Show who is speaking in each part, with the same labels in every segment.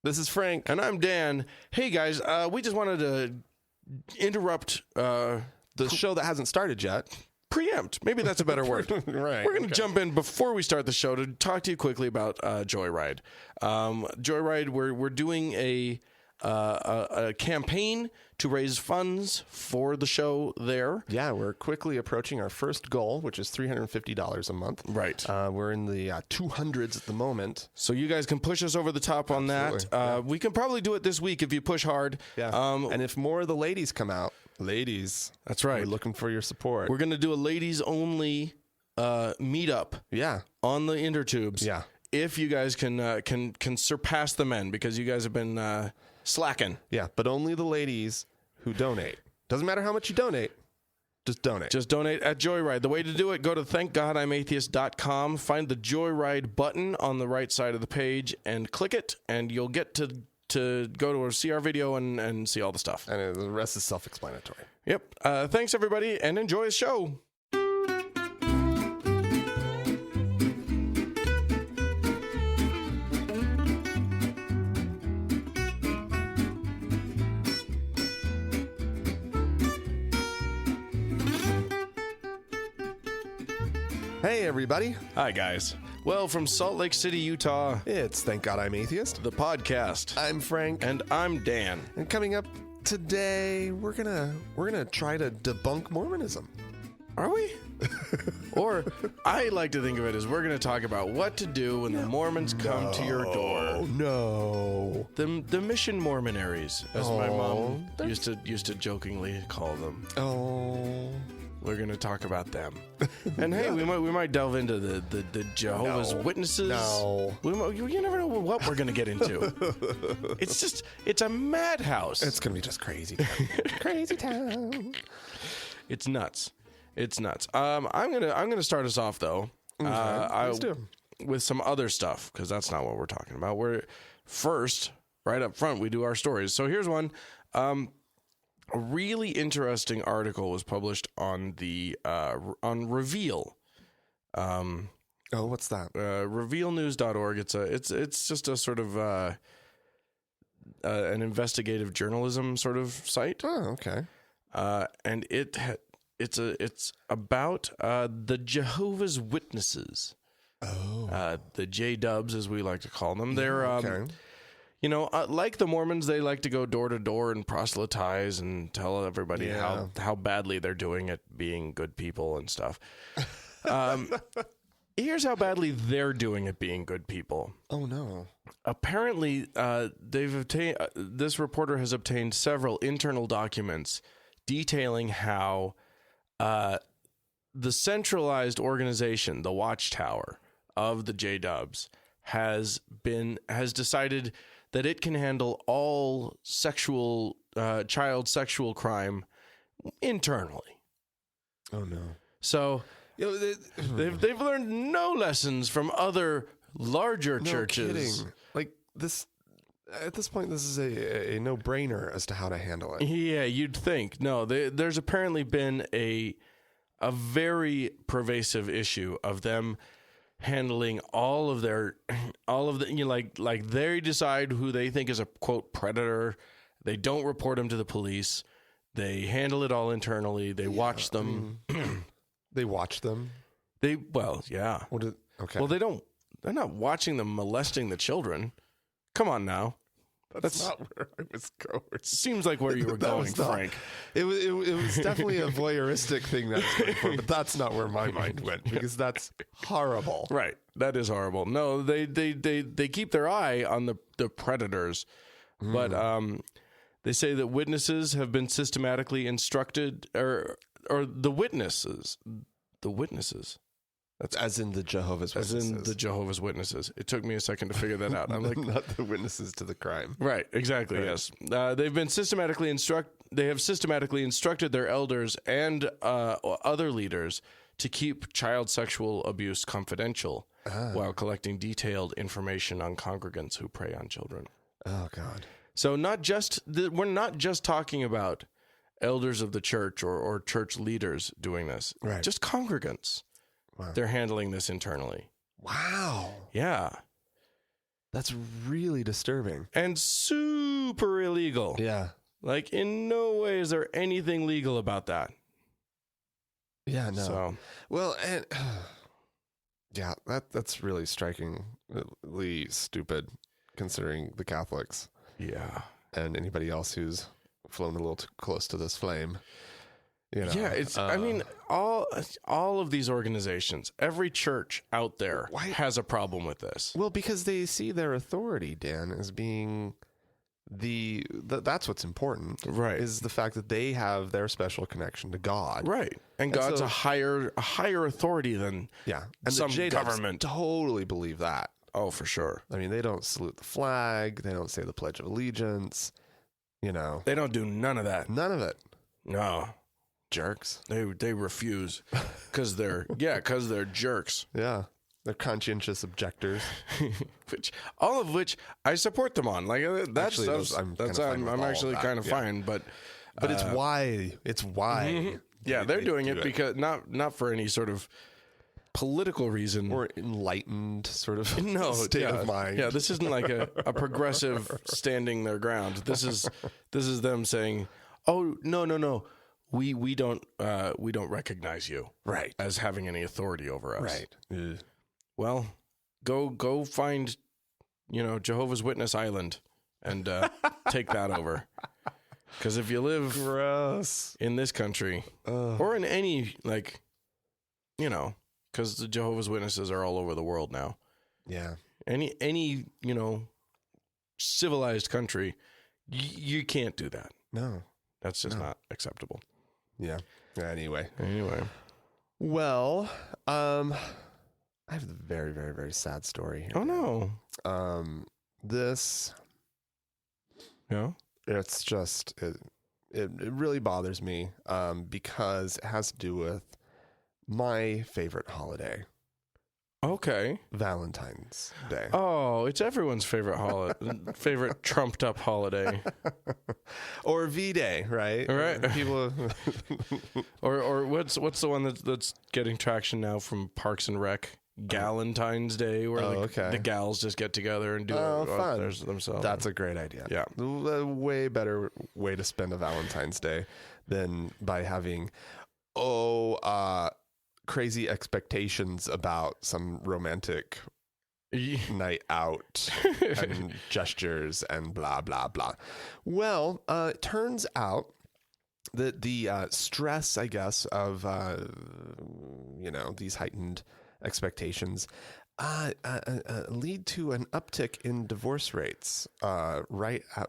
Speaker 1: This is Frank.
Speaker 2: And I'm Dan. Hey, guys, we just wanted to interrupt
Speaker 1: The show that hasn't started yet.
Speaker 2: preempt. Maybe that's a better word.
Speaker 1: Right.
Speaker 2: We're going to jump in before we start the show to talk to you quickly about Joyride. Joyride, we're doing a campaign to raise funds for the show there.
Speaker 1: Yeah, we're quickly approaching our first goal, which is $350 a month.
Speaker 2: Right.
Speaker 1: We're in the 200s at the moment.
Speaker 2: So you guys can push us over the top on that. We can probably do it this week if you push hard.
Speaker 1: Yeah. And if more of the ladies come out,
Speaker 2: that's right.
Speaker 1: We're looking for your support.
Speaker 2: We're going to do a ladies only meetup.
Speaker 1: Yeah.
Speaker 2: On the intertubes.
Speaker 1: Yeah.
Speaker 2: If you guys can surpass the men, because you guys have been slacking.
Speaker 1: Yeah, but only the ladies who donate. Doesn't matter how much you donate. Just donate.
Speaker 2: Just donate at Joyride. The way to do it, go to thankgodimatheist.com, find the Joyride button on the right side of the page, and click it, and you'll get to go to see our video and see all the stuff.
Speaker 1: And the rest is self-explanatory.
Speaker 2: Yep. Thanks, everybody, and enjoy the show.
Speaker 1: Hey, everybody.
Speaker 2: Hi, guys. Well, from Salt Lake City, Utah,
Speaker 1: It's Thank God I'm Atheist.
Speaker 2: the podcast.
Speaker 1: I'm Frank.
Speaker 2: And I'm Dan.
Speaker 1: And coming up today, we're gonna try to debunk Mormonism.
Speaker 2: Are we? Or I like to think of it as we're going to talk about what to do when the Mormons come to your door.
Speaker 1: No.
Speaker 2: The mission Mormonaries, as my mom
Speaker 1: they're-
Speaker 2: used to jokingly call them.
Speaker 1: Oh.
Speaker 2: We're going to talk about them. And hey, we might delve into the Jehovah's Witnesses.
Speaker 1: No.
Speaker 2: You never know what we're going to get into. It's a madhouse.
Speaker 1: It's gonna be just crazy town. Crazy town.
Speaker 2: It's nuts. It's nuts. I'm gonna start us off though.
Speaker 1: Let's do.
Speaker 2: With some other stuff, because that's not what we're talking about. We're first, right up front, we do our stories. So here's one. A really interesting article was published on the on Reveal.
Speaker 1: Oh, what's that?
Speaker 2: RevealNews.org. It's just a sort of an investigative journalism sort of site.
Speaker 1: Oh, okay.
Speaker 2: And it's about the Jehovah's Witnesses.
Speaker 1: Oh.
Speaker 2: The J-Dubs, as we like to call them. They're,
Speaker 1: okay.
Speaker 2: Like the Mormons, they like to go door to door and proselytize and tell everybody how badly they're doing at being good people and stuff. Here's how badly they're doing at being good people.
Speaker 1: Oh no.
Speaker 2: Apparently, this reporter has obtained several internal documents detailing how the centralized organization, the Watchtower of the J-Dubs, has decided that it can handle all child sexual crime internally.
Speaker 1: Oh no.
Speaker 2: So they've learned no lessons from other larger churches.
Speaker 1: Kidding. Like this. At this point, this is a no-brainer as to how to handle it.
Speaker 2: Yeah, you'd think. No, there's apparently been a very pervasive issue of them handling all of the like they decide who they think is a quote predator. They don't report them to the police. They handle it all internally. They watch them.
Speaker 1: They watch them.
Speaker 2: Okay.
Speaker 1: Okay.
Speaker 2: Well, they're not watching them molesting the children. Come on now.
Speaker 1: That's not where I was going.
Speaker 2: Seems like where you were going, Frank.
Speaker 1: It was definitely a voyeuristic thing that I was going for, but that's not where my mind went, because that's horrible.
Speaker 2: Right. That is horrible. No, they keep their eye on the predators, but they say that witnesses have been systematically instructed, or the witnesses.
Speaker 1: That's as in the Jehovah's Witnesses.
Speaker 2: As in the Jehovah's Witnesses. It took me a second to figure that out. I'm like,
Speaker 1: not the witnesses to the crime.
Speaker 2: Right, exactly, right. Yes. They have systematically instructed their elders and other leaders to keep child sexual abuse confidential while collecting detailed information on congregants who prey on children.
Speaker 1: Oh, God.
Speaker 2: So we're not just talking about elders of the church or church leaders doing this.
Speaker 1: Right.
Speaker 2: Just congregants.
Speaker 1: Wow.
Speaker 2: They're handling this internally.
Speaker 1: Wow.
Speaker 2: Yeah.
Speaker 1: That's really disturbing.
Speaker 2: and super illegal.
Speaker 1: Yeah.
Speaker 2: Like, in no way is there anything legal about that.
Speaker 1: Yeah, no.
Speaker 2: So,
Speaker 1: Well, and yeah, that's really strikingly stupid considering the Catholics
Speaker 2: yeah.
Speaker 1: and anybody else who's flown a little too close to this flame. You know,
Speaker 2: Yeah, it's. I mean, all of these organizations, every church out there has a problem with this.
Speaker 1: well, because they see their authority, Dan, as being that's what's important,
Speaker 2: Right.
Speaker 1: Is the fact that they have their special connection to God,
Speaker 2: Right, and God's
Speaker 1: so-
Speaker 2: a higher authority than
Speaker 1: Yeah, and
Speaker 2: some
Speaker 1: the J-Dubs
Speaker 2: government.
Speaker 1: totally believe that.
Speaker 2: Oh, for sure.
Speaker 1: I mean, they don't salute the flag, they don't say the Pledge of Allegiance, you know,
Speaker 2: They don't do none of that.
Speaker 1: none of it.
Speaker 2: No,
Speaker 1: Jerks.
Speaker 2: they refuse because they're jerks.
Speaker 1: Yeah, they're conscientious objectors.
Speaker 2: All of which I support them on. Like that's
Speaker 1: Actually, those I'm
Speaker 2: that's
Speaker 1: kinda fine with
Speaker 2: I'm
Speaker 1: all of
Speaker 2: actually
Speaker 1: that,
Speaker 2: kind of
Speaker 1: yeah.
Speaker 2: fine, but
Speaker 1: It's why.
Speaker 2: yeah, they're doing
Speaker 1: do
Speaker 2: it because not for any sort of political reason
Speaker 1: or enlightened sort of
Speaker 2: no
Speaker 1: state
Speaker 2: yeah,
Speaker 1: of mind.
Speaker 2: Yeah, this isn't like a progressive standing their ground. This is them saying, "Oh no, we don't recognize you
Speaker 1: Right.
Speaker 2: as having any authority over us."
Speaker 1: Right. Ugh.
Speaker 2: Well, go find, Jehovah's Witness Island and take that over. Because if you live
Speaker 1: Gross.
Speaker 2: in this country or in any because the Jehovah's Witnesses are all over the world now.
Speaker 1: Yeah.
Speaker 2: Any civilized country, you can't do that.
Speaker 1: No.
Speaker 2: That's just not acceptable.
Speaker 1: Yeah. Anyway.
Speaker 2: Well,
Speaker 1: I have a very, very, very sad story here.
Speaker 2: oh no.
Speaker 1: This,
Speaker 2: Yeah.
Speaker 1: it's just, it really bothers me because it has to do with my favorite holiday,
Speaker 2: Okay.
Speaker 1: Valentine's Day.
Speaker 2: Oh, it's everyone's favorite trumped up holiday.
Speaker 1: Or V-Day, right?
Speaker 2: Right.
Speaker 1: People,
Speaker 2: Or what's the one that's getting traction now from Parks and Rec? Galentine's Day, where
Speaker 1: okay.
Speaker 2: the gals just get together and do
Speaker 1: fun.
Speaker 2: themselves.
Speaker 1: That's a great idea.
Speaker 2: Yeah.
Speaker 1: A way better way to spend a Valentine's Day than by having, crazy expectations about some romantic night out and gestures and blah, blah, blah. Well, it turns out that the stress, I guess, of, these heightened expectations lead to an uptick in divorce rates,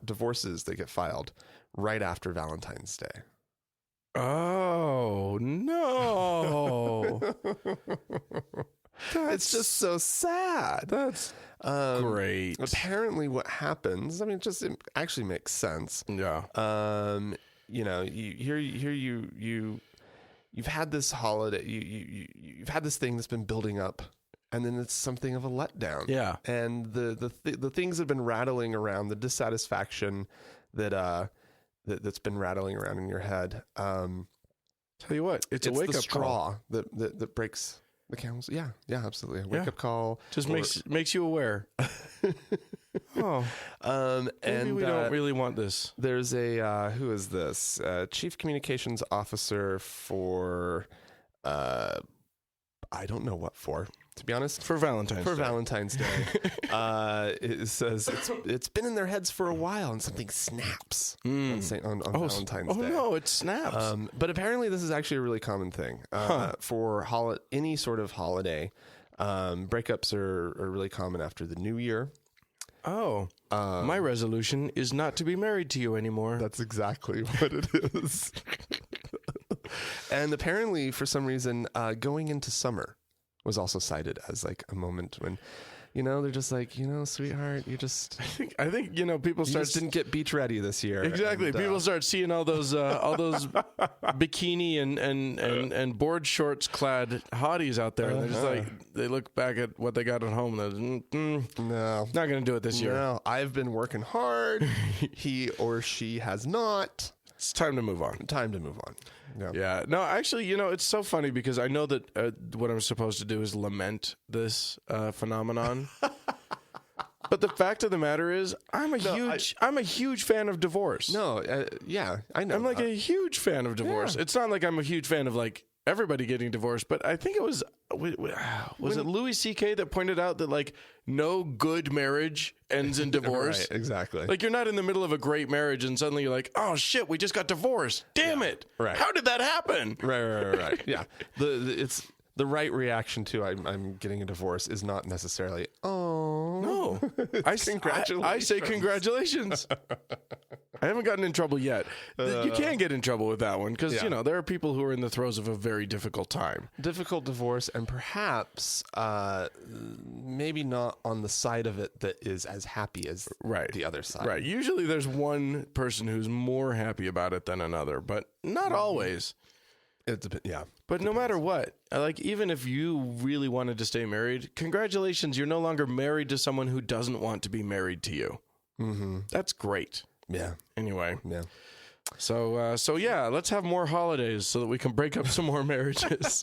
Speaker 1: divorces that get filed right after Valentine's Day.
Speaker 2: Oh no!
Speaker 1: It's just so sad.
Speaker 2: That's great.
Speaker 1: Apparently, what happens? I mean, it actually makes sense.
Speaker 2: Yeah.
Speaker 1: You've had this holiday. You've had this thing that's been building up, and then it's something of a letdown.
Speaker 2: Yeah.
Speaker 1: And the things that have been rattling around, the dissatisfaction that's been rattling around in your head.
Speaker 2: Tell you what, it's a wake
Speaker 1: the
Speaker 2: up
Speaker 1: straw
Speaker 2: call.
Speaker 1: that breaks the camel's. Yeah, absolutely. A wake up call.
Speaker 2: Just makes you aware. Oh, maybe
Speaker 1: and
Speaker 2: we don't really want this.
Speaker 1: There's a who is this? Chief Communications Officer for I don't know what for, to be honest.
Speaker 2: For Valentine's Day.
Speaker 1: It says it's been in their heads for a while, and something snaps on Valentine's Day.
Speaker 2: Oh no, it snaps.
Speaker 1: But apparently, this is actually a really common thing for any sort of holiday. Breakups are really common after the New Year.
Speaker 2: Oh, my resolution is not to be married to you anymore.
Speaker 1: That's exactly what it is. And apparently, for some reason, going into summer was also cited as like a moment when, they're just like, sweetheart,
Speaker 2: I think people
Speaker 1: you
Speaker 2: start
Speaker 1: just didn't get beach ready this year.
Speaker 2: Exactly.
Speaker 1: And,
Speaker 2: People start seeing all those bikini and board shorts clad hotties out there, and they're just like, they look back at what they got at home, and they're
Speaker 1: no,
Speaker 2: not going to do it this year.
Speaker 1: No, I've been working hard. He or she has not.
Speaker 2: It's time to move on. Yeah. No, actually, it's so funny because I know that what I'm supposed to do is lament this phenomenon. But the fact of the matter is, I'm a huge fan of divorce.
Speaker 1: No, yeah, I know.
Speaker 2: I'm like a huge fan of divorce.
Speaker 1: Yeah.
Speaker 2: It's not like I'm a huge fan of like everybody getting divorced, but I think it was it Louis C.K. that pointed out that like no good marriage ends in divorce.
Speaker 1: Right, exactly.
Speaker 2: Like you're not in the middle of a great marriage and suddenly you're like, oh shit, we just got divorced. Damn it.
Speaker 1: Right.
Speaker 2: How did that happen?
Speaker 1: Right. Yeah. It's the right reaction to I'm getting a divorce is not necessarily, oh.
Speaker 2: No. I say congratulations. I haven't gotten in trouble yet. You can get in trouble with that one because, there are people who are in the throes of a very difficult time.
Speaker 1: Difficult divorce, and perhaps maybe not on the side of it that is as happy as the other side.
Speaker 2: Right. Usually there's one person who's more happy about it than another, but not always.
Speaker 1: Yeah.
Speaker 2: But no matter what, like even if you really wanted to stay married, congratulations, you're no longer married to someone who doesn't want to be married to you. Mm-hmm. That's great.
Speaker 1: Yeah.
Speaker 2: Anyway.
Speaker 1: Yeah.
Speaker 2: So yeah, let's have more holidays so that we can break up some more marriages.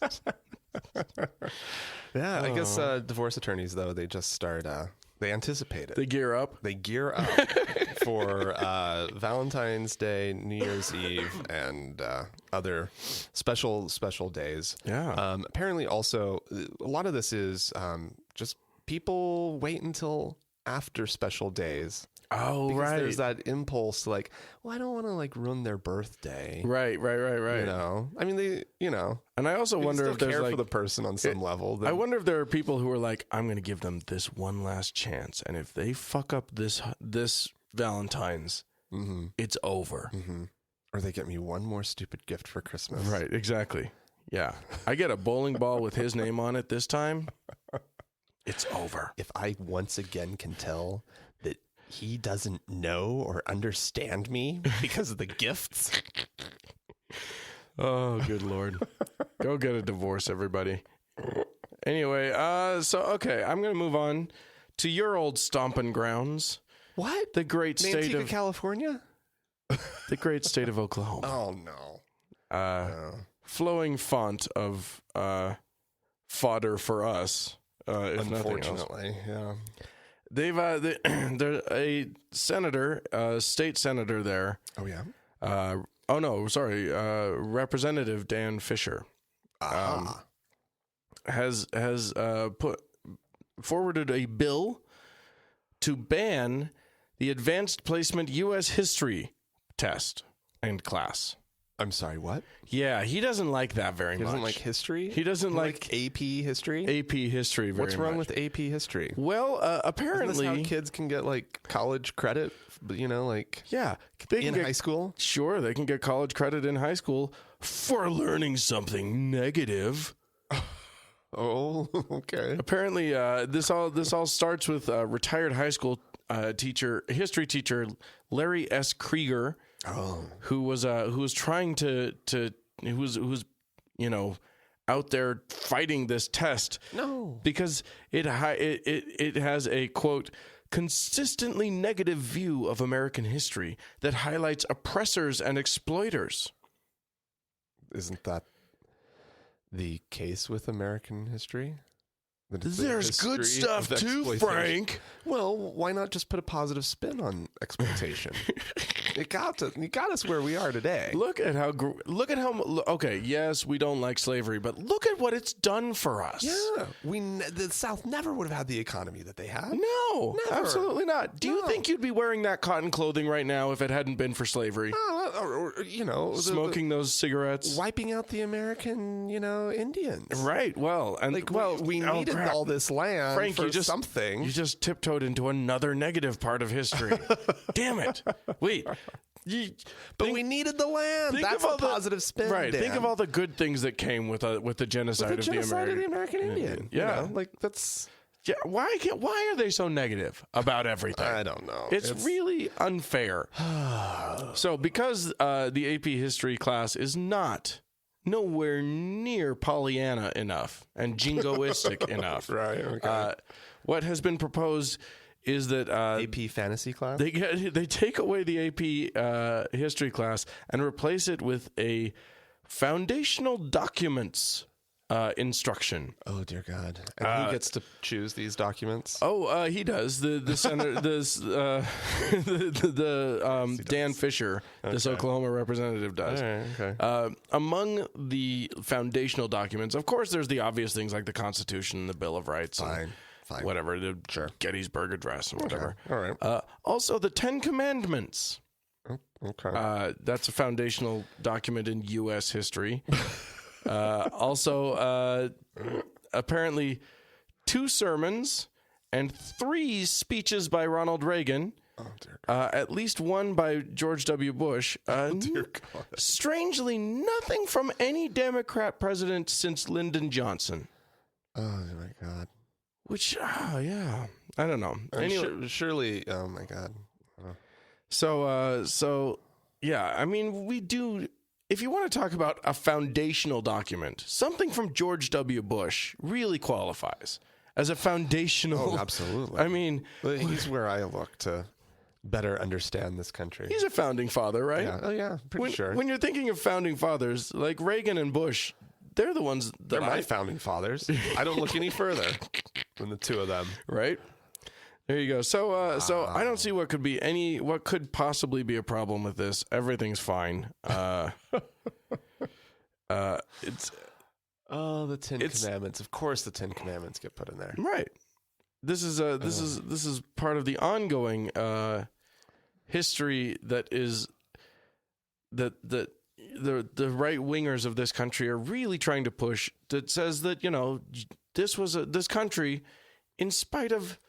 Speaker 1: Yeah, I guess divorce attorneys though, they just start they anticipate it.
Speaker 2: They gear up.
Speaker 1: They gear up for Valentine's Day, New Year's Eve, and other special days.
Speaker 2: Yeah.
Speaker 1: Apparently, also a lot of this is just people wait until after special days.
Speaker 2: Oh,
Speaker 1: because
Speaker 2: right.
Speaker 1: There's that impulse to like, well, I don't want to like ruin their birthday.
Speaker 2: Right.
Speaker 1: You know, I mean, they,
Speaker 2: and I also wonder if there's
Speaker 1: care
Speaker 2: like
Speaker 1: for the person on some level.
Speaker 2: I wonder if there are people who are like, I'm going to give them this one last chance, and if they fuck up this Valentine's, it's over.
Speaker 1: Mm-hmm. Or they get me one more stupid gift for Christmas.
Speaker 2: Right. Exactly. Yeah. I get a bowling ball with his name on it this time. It's over.
Speaker 1: If I once again can tell that he doesn't know or understand me because of the gifts.
Speaker 2: Oh, good Lord. Go get a divorce, everybody. Anyway, okay, I'm going to move on to your old stomping grounds.
Speaker 1: What?
Speaker 2: The great state of
Speaker 1: California?
Speaker 2: The great state of Oklahoma.
Speaker 1: Oh, no.
Speaker 2: Flowing font of fodder for us, if nothing else.
Speaker 1: Unfortunately, yeah.
Speaker 2: They're a senator, state senator there.
Speaker 1: Oh, yeah?
Speaker 2: Representative Dan Fisher has forwarded a bill to ban the advanced placement U.S. history test and class.
Speaker 1: I'm sorry, what?
Speaker 2: Yeah, he doesn't like that very much.
Speaker 1: He doesn't like history?
Speaker 2: He doesn't like
Speaker 1: AP history?
Speaker 2: AP history very much.
Speaker 1: What's wrong with AP history?
Speaker 2: Well, apparently...
Speaker 1: Isn't this how kids can get, like, college credit,
Speaker 2: Yeah.
Speaker 1: in high school?
Speaker 2: Sure, they can get college credit in high school for learning something negative.
Speaker 1: Oh, okay.
Speaker 2: Apparently, this all starts with retired high school history teacher Larry S. Krieger, who was trying to out there fighting this test.
Speaker 1: No,
Speaker 2: because it has a quote consistently negative view of American history that highlights oppressors and exploiters.
Speaker 1: Isn't that the case with American history?
Speaker 2: There's good stuff too, Frank.
Speaker 1: Well, why not just put a positive spin on exploitation? It got us where we are today.
Speaker 2: Look at how. Okay, yes, we don't like slavery, but look at what it's done for us.
Speaker 1: Yeah, the South never would have had the economy that they have.
Speaker 2: No,
Speaker 1: never.
Speaker 2: Absolutely not. Do you think you'd be wearing that cotton clothing right now if it hadn't been for slavery?
Speaker 1: Or
Speaker 2: smoking those cigarettes,
Speaker 1: wiping out the American, Indians.
Speaker 2: Right. Well, and
Speaker 1: we needed all this land,
Speaker 2: Frank,
Speaker 1: for something.
Speaker 2: You just tiptoed into another negative part of history. Damn it! Wait.
Speaker 1: We needed the land. That's a positive spin,
Speaker 2: right?
Speaker 1: Dan.
Speaker 2: Think of all the good things that came with the genocide of the
Speaker 1: American Indian.
Speaker 2: Yeah,
Speaker 1: that's.
Speaker 2: Yeah, why are they so negative about everything?
Speaker 1: I don't know.
Speaker 2: It's really unfair. So because the AP history class is nowhere near Pollyanna enough and jingoistic enough.
Speaker 1: Right. Okay.
Speaker 2: What has been proposed is that
Speaker 1: AP fantasy class?
Speaker 2: They take away the AP history class and replace it with a foundational documents instruction.
Speaker 1: Oh dear God! And who gets to choose these documents?
Speaker 2: He does. The senator, Dan Fisher, this Oklahoma representative does.
Speaker 1: All right, okay.
Speaker 2: Among the foundational documents, of course, there's the obvious things like the Constitution, the Bill of Rights,
Speaker 1: Fine.
Speaker 2: whatever, the Gettysburg Address, and whatever.
Speaker 1: Okay. All right.
Speaker 2: Also, the Ten Commandments.
Speaker 1: Okay.
Speaker 2: That's a foundational document in U.S. history. Also, apparently, 2 sermons and 3 speeches by Ronald Reagan.
Speaker 1: Oh, dear God.
Speaker 2: At least 1 by George W. Bush.
Speaker 1: Dear God.
Speaker 2: Strangely, nothing from any Democrat president since Lyndon Johnson.
Speaker 1: Oh, my God.
Speaker 2: Which, yeah, I don't know.
Speaker 1: Anyway, surely, oh, my God.
Speaker 2: So, yeah, I mean, we do... If you want to talk about a foundational document, something from George W. Bush really qualifies as a foundational.
Speaker 1: Oh, absolutely.
Speaker 2: I mean,
Speaker 1: he's where I look to better understand this country.
Speaker 2: he's a founding father, right?
Speaker 1: Yeah. Oh, yeah. Pretty sure.
Speaker 2: When you're thinking of founding fathers, like Reagan and Bush, they're the ones that
Speaker 1: They're my founding fathers. I don't look any further than the 2 of them.
Speaker 2: Right? There you go. So I don't see what could possibly be a problem with this. Everything's fine. It's
Speaker 1: the 10 Commandments. Of course, the 10 Commandments get put in there.
Speaker 2: right. This is part of the ongoing history that is that the right wingers of this country are really trying to push. That says that this country, in spite of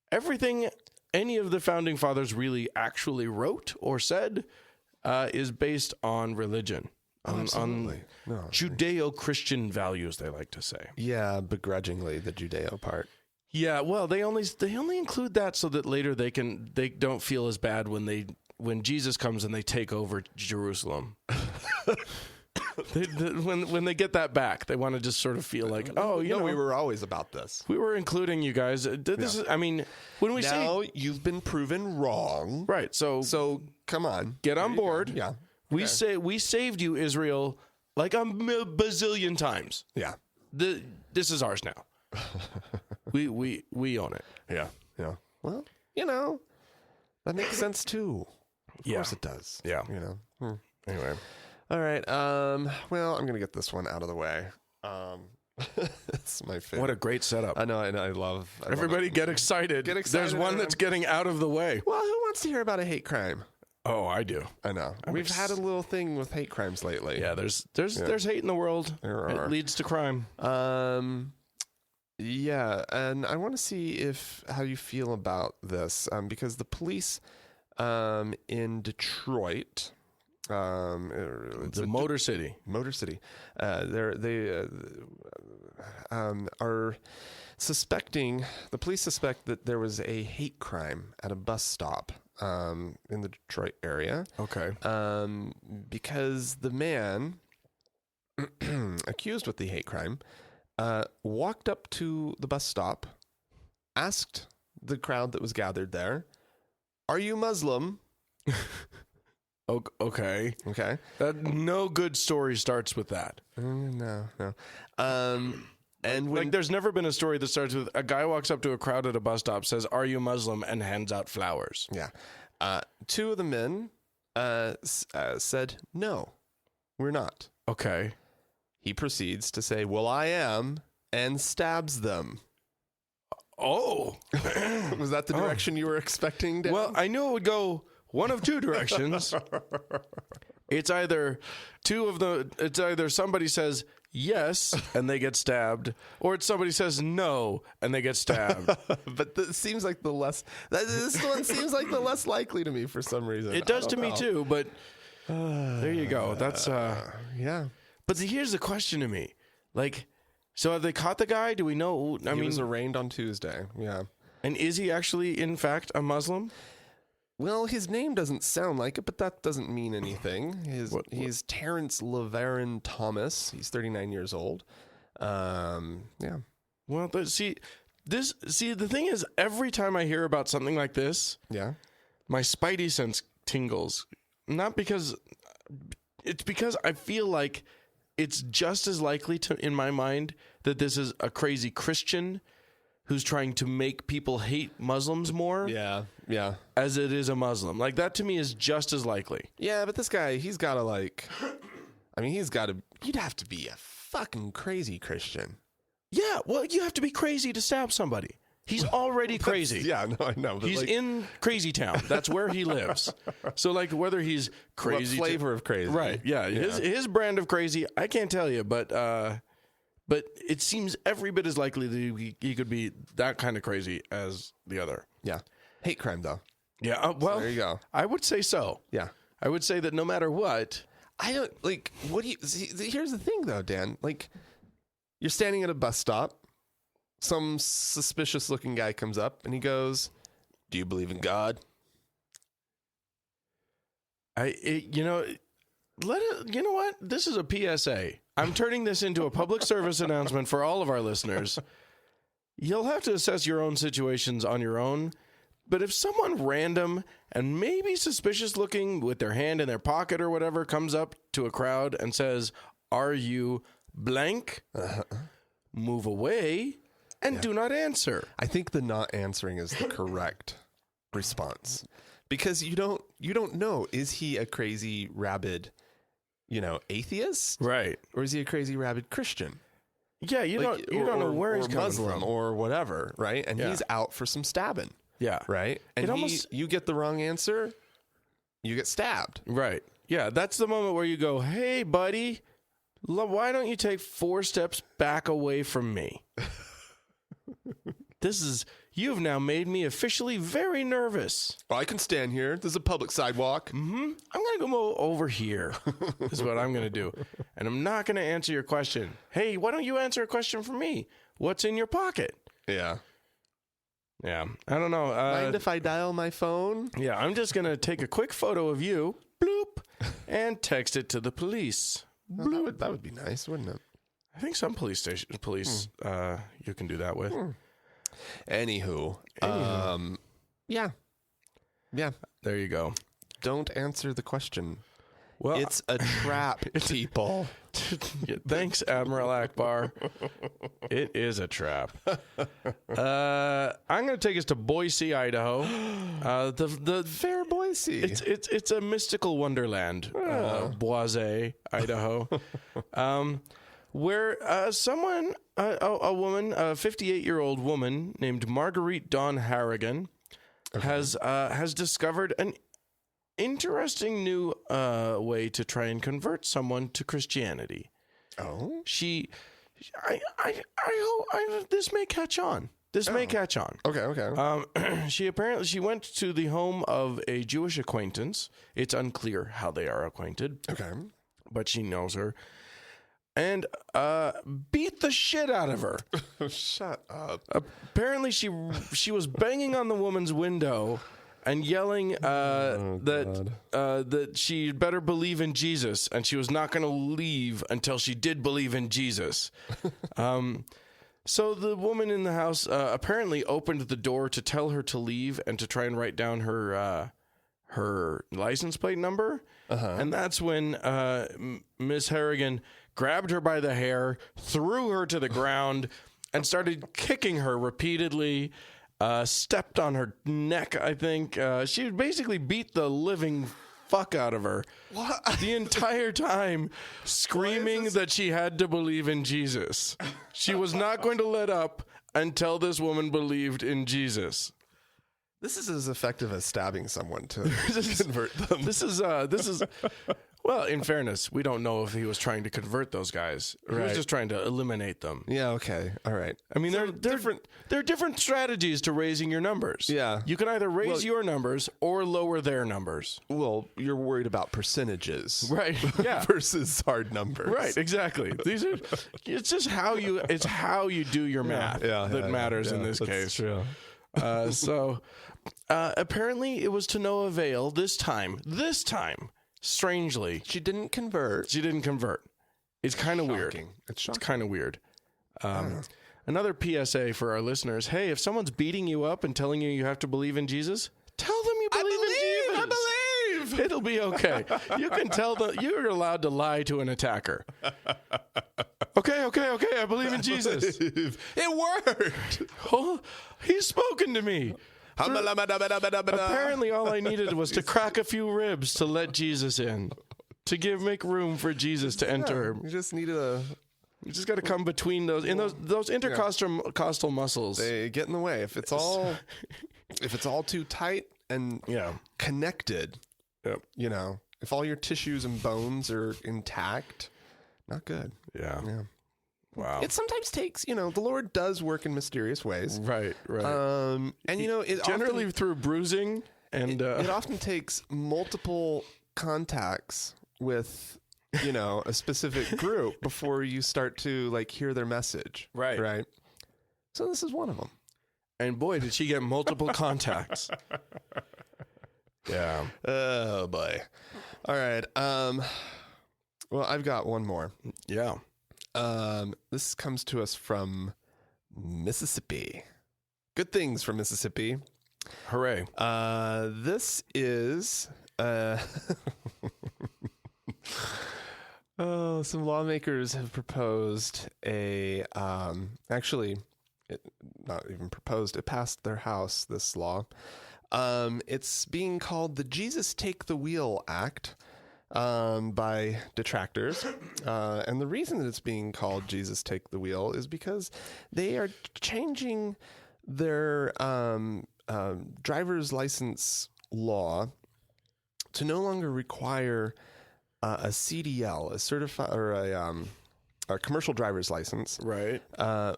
Speaker 2: everything any of the founding fathers really actually wrote or said, is based on religion, on Judeo-Christian values, they like to say.
Speaker 1: Yeah, begrudgingly, the Judeo part.
Speaker 2: Yeah, well, they only include that so that later they don't feel as bad when Jesus comes and they take over Jerusalem. When they get that back, they want to just sort of feel like, we
Speaker 1: were always about this.
Speaker 2: We were including you guys. This is, I mean, when we say
Speaker 1: you've been proven wrong,
Speaker 2: right? So
Speaker 1: come on,
Speaker 2: get on board.
Speaker 1: Yeah,
Speaker 2: we saved you, Israel, like a bazillion times.
Speaker 1: Yeah,
Speaker 2: this is ours now. we own it.
Speaker 1: Yeah. Well, that makes sense too. Of course it does.
Speaker 2: Yeah.
Speaker 1: Anyway. All right. Well, I'm gonna get this one out of the way. It's my favorite.
Speaker 2: What a great setup!
Speaker 1: I know. I love.
Speaker 2: Everybody get excited.
Speaker 1: Get excited.
Speaker 2: There's one that's getting out of the way.
Speaker 1: Well, who wants to hear about a hate crime?
Speaker 2: Oh, I do.
Speaker 1: I know. We've had a little thing with hate crimes lately.
Speaker 2: Yeah. There's hate in the world. It leads to crime.
Speaker 1: Yeah, and I want to see how you feel about this, because the police in Detroit.
Speaker 2: The Motor City.
Speaker 1: They are suspecting. The police suspect that there was a hate crime at a bus stop in the Detroit area.
Speaker 2: Okay.
Speaker 1: Because the man accused with the hate crime walked up to the bus stop, asked the crowd that was gathered there, "Are you Muslim?"
Speaker 2: Okay. No good story starts with that.
Speaker 1: No. And
Speaker 2: there's never been a story that starts with a guy walks up to a crowd at a bus stop, says, "Are you Muslim?" and hands out flowers.
Speaker 1: Yeah. 2 of the men said, "No, we're not."
Speaker 2: Okay.
Speaker 1: He proceeds to say, "Well, I am," and stabs them.
Speaker 2: Oh.
Speaker 1: Was that the direction you were expecting, Dan?
Speaker 2: Well, I knew it would go one of 2 directions. It's either somebody says yes and they get stabbed, or it's somebody says no and they get stabbed.
Speaker 1: But this seems like this one seems like the less likely to me for some reason.
Speaker 2: It does to me too, but there you go. That's
Speaker 1: yeah.
Speaker 2: But here's the question to me. So have they caught the guy? Do we know?
Speaker 1: He was arraigned on Tuesday. Yeah.
Speaker 2: And is he actually, in fact, a Muslim?
Speaker 1: Well, his name doesn't sound like it, but that doesn't mean anything. He's Terrence LeVaron Thomas. He's 39 years old. Yeah.
Speaker 2: Well, the thing is, every time I hear about something like this,
Speaker 1: yeah,
Speaker 2: my spidey sense tingles. It's because I feel like it's just as likely in my mind that this is a crazy Christian who's trying to make people hate Muslims more.
Speaker 1: Yeah.
Speaker 2: As it is a Muslim. Like, that to me is just as likely.
Speaker 1: Yeah, but this guy, he's got to you'd have to be a fucking crazy Christian.
Speaker 2: Yeah, well, you have to be crazy to stab somebody. He's already crazy.
Speaker 1: Yeah, no, I know.
Speaker 2: He's in Crazy Town. That's where he lives. So, like, whether he's crazy,
Speaker 1: what flavor of crazy?
Speaker 2: Right? Yeah, his brand of crazy, I can't tell you, but it seems every bit as likely that he could be that kind of crazy as the other.
Speaker 1: Yeah, hate crime though.
Speaker 2: Yeah, well,
Speaker 1: so there you go.
Speaker 2: I would say so.
Speaker 1: Yeah,
Speaker 2: I would say that no matter what,
Speaker 1: I don't like. What do you? See, here's the thing though, Dan. Like, you're standing at a bus stop. Some suspicious looking guy comes up and he goes, "Do you believe in God?"
Speaker 2: You know what? This is a PSA. I'm turning this into a public service announcement for all of our listeners. You'll have to assess your own situations on your own. But if someone random and maybe suspicious looking with their hand in their pocket or whatever comes up to a crowd and says, "Are you blank?" Move away. And do not answer.
Speaker 1: I think the not answering is the correct response, because you don't know, is he a crazy rabid, atheist,
Speaker 2: right,
Speaker 1: or is he a crazy rabid Christian?
Speaker 2: Yeah, you don't know where he's coming
Speaker 1: Muslim
Speaker 2: from
Speaker 1: or whatever, right? And he's out for some stabbing, right? And you get the wrong answer, you get stabbed,
Speaker 2: right? Yeah, that's the moment where you go, "Hey, buddy, why don't you take 4 steps back away from me?" You have now made me officially very nervous.
Speaker 1: Well, I can stand here. There's a public sidewalk.
Speaker 2: I'm going to go over here, is what I'm going to do. And I'm not going to answer your question. Hey, why don't you answer a question for me? What's in your pocket?
Speaker 1: Yeah.
Speaker 2: Yeah. I don't know.
Speaker 1: Mind if I dial my phone?
Speaker 2: Yeah, I'm just going to take a quick photo of you, bloop, and text it to the police.
Speaker 1: Oh, that would be nice, wouldn't it?
Speaker 2: I think some police you can do that with.
Speaker 1: Anywho. Yeah.
Speaker 2: There you go.
Speaker 1: Don't answer the question.
Speaker 2: Well,
Speaker 1: it's a trap, people.
Speaker 2: Thanks, Admiral Akbar. It is a trap. I'm going to take us to Boise, Idaho. The
Speaker 1: fair Boise.
Speaker 2: It's a mystical wonderland. Boise, Idaho. Where a woman, a 58-year-old woman named Marguerite Dawn Harrigan, has discovered an interesting new way to try and convert someone to Christianity.
Speaker 1: Oh,
Speaker 2: I hope this may catch on. May catch on.
Speaker 1: Okay.
Speaker 2: She went to the home of a Jewish acquaintance. It's unclear how they are acquainted.
Speaker 1: Okay,
Speaker 2: but she knows her. And beat the shit out of her.
Speaker 1: Shut up.
Speaker 2: Apparently, she was banging on the woman's window and yelling that she'd better believe in Jesus, and she was not going to leave until she did believe in Jesus. So the woman in the house apparently opened the door to tell her to leave and to try and write down her license plate number. And that's when Miss Harrigan grabbed her by the hair, threw her to the ground, and started kicking her repeatedly, stepped on her neck, I think. She basically beat the living fuck out of her.
Speaker 1: What?
Speaker 2: The entire time, screaming that she had to believe in Jesus. She was not going to let up until this woman believed in Jesus.
Speaker 1: This is as effective as stabbing someone to convert them.
Speaker 2: This is well, in fairness, we don't know if he was trying to convert those guys. He was just trying to eliminate them.
Speaker 1: Yeah, okay. All right.
Speaker 2: I mean, there are different strategies to raising your numbers.
Speaker 1: Yeah.
Speaker 2: You can either raise your numbers or lower their numbers.
Speaker 1: Well, you're worried about percentages.
Speaker 2: Right. Yeah.
Speaker 1: Versus hard numbers.
Speaker 2: Right, exactly. It's just how you do your math that matters in this case.
Speaker 1: True.
Speaker 2: So apparently it was to no avail this time. Strangely,
Speaker 1: she didn't convert.
Speaker 2: It's kind of weird.
Speaker 1: It's
Speaker 2: kind of weird. Another PSA for our listeners. Hey, if someone's beating you up and telling you have to believe in Jesus, tell them you believe in Jesus.
Speaker 1: I believe.
Speaker 2: It'll be okay. You can tell you're allowed to lie to an attacker. Okay. I believe in Jesus.
Speaker 1: It worked.
Speaker 2: Oh, he's spoken to me. Apparently, all I needed was to crack a few ribs to let Jesus in, to make room for Jesus to enter.
Speaker 1: You just need
Speaker 2: You just got to come between those intercostal muscles.
Speaker 1: They get in the way. If it's all too tight and connected, you know, if all your tissues and bones are intact, not good.
Speaker 2: Yeah. Wow.
Speaker 1: It sometimes takes, you know, the Lord does work in mysterious ways.
Speaker 2: Right.
Speaker 1: And you know, it
Speaker 2: generally
Speaker 1: often,
Speaker 2: through bruising and
Speaker 1: it often takes multiple contacts with, you know, a specific group before you start to like hear their message. Right. So this is one of them.
Speaker 2: And boy, did she get multiple contacts. Yeah.
Speaker 1: Oh boy. All right. Well, I've got one more.
Speaker 2: Yeah.
Speaker 1: This comes to us from Mississippi. Good things from Mississippi.
Speaker 2: Hooray.
Speaker 1: This is some lawmakers have proposed not even proposed, it passed their house, this law. It's being called the Jesus Take the Wheel Act by detractors. And the reason that it's being called Jesus Take the Wheel is because they are changing their driver's license law to no longer require a CDL, a certified or a commercial driver's license,
Speaker 2: right?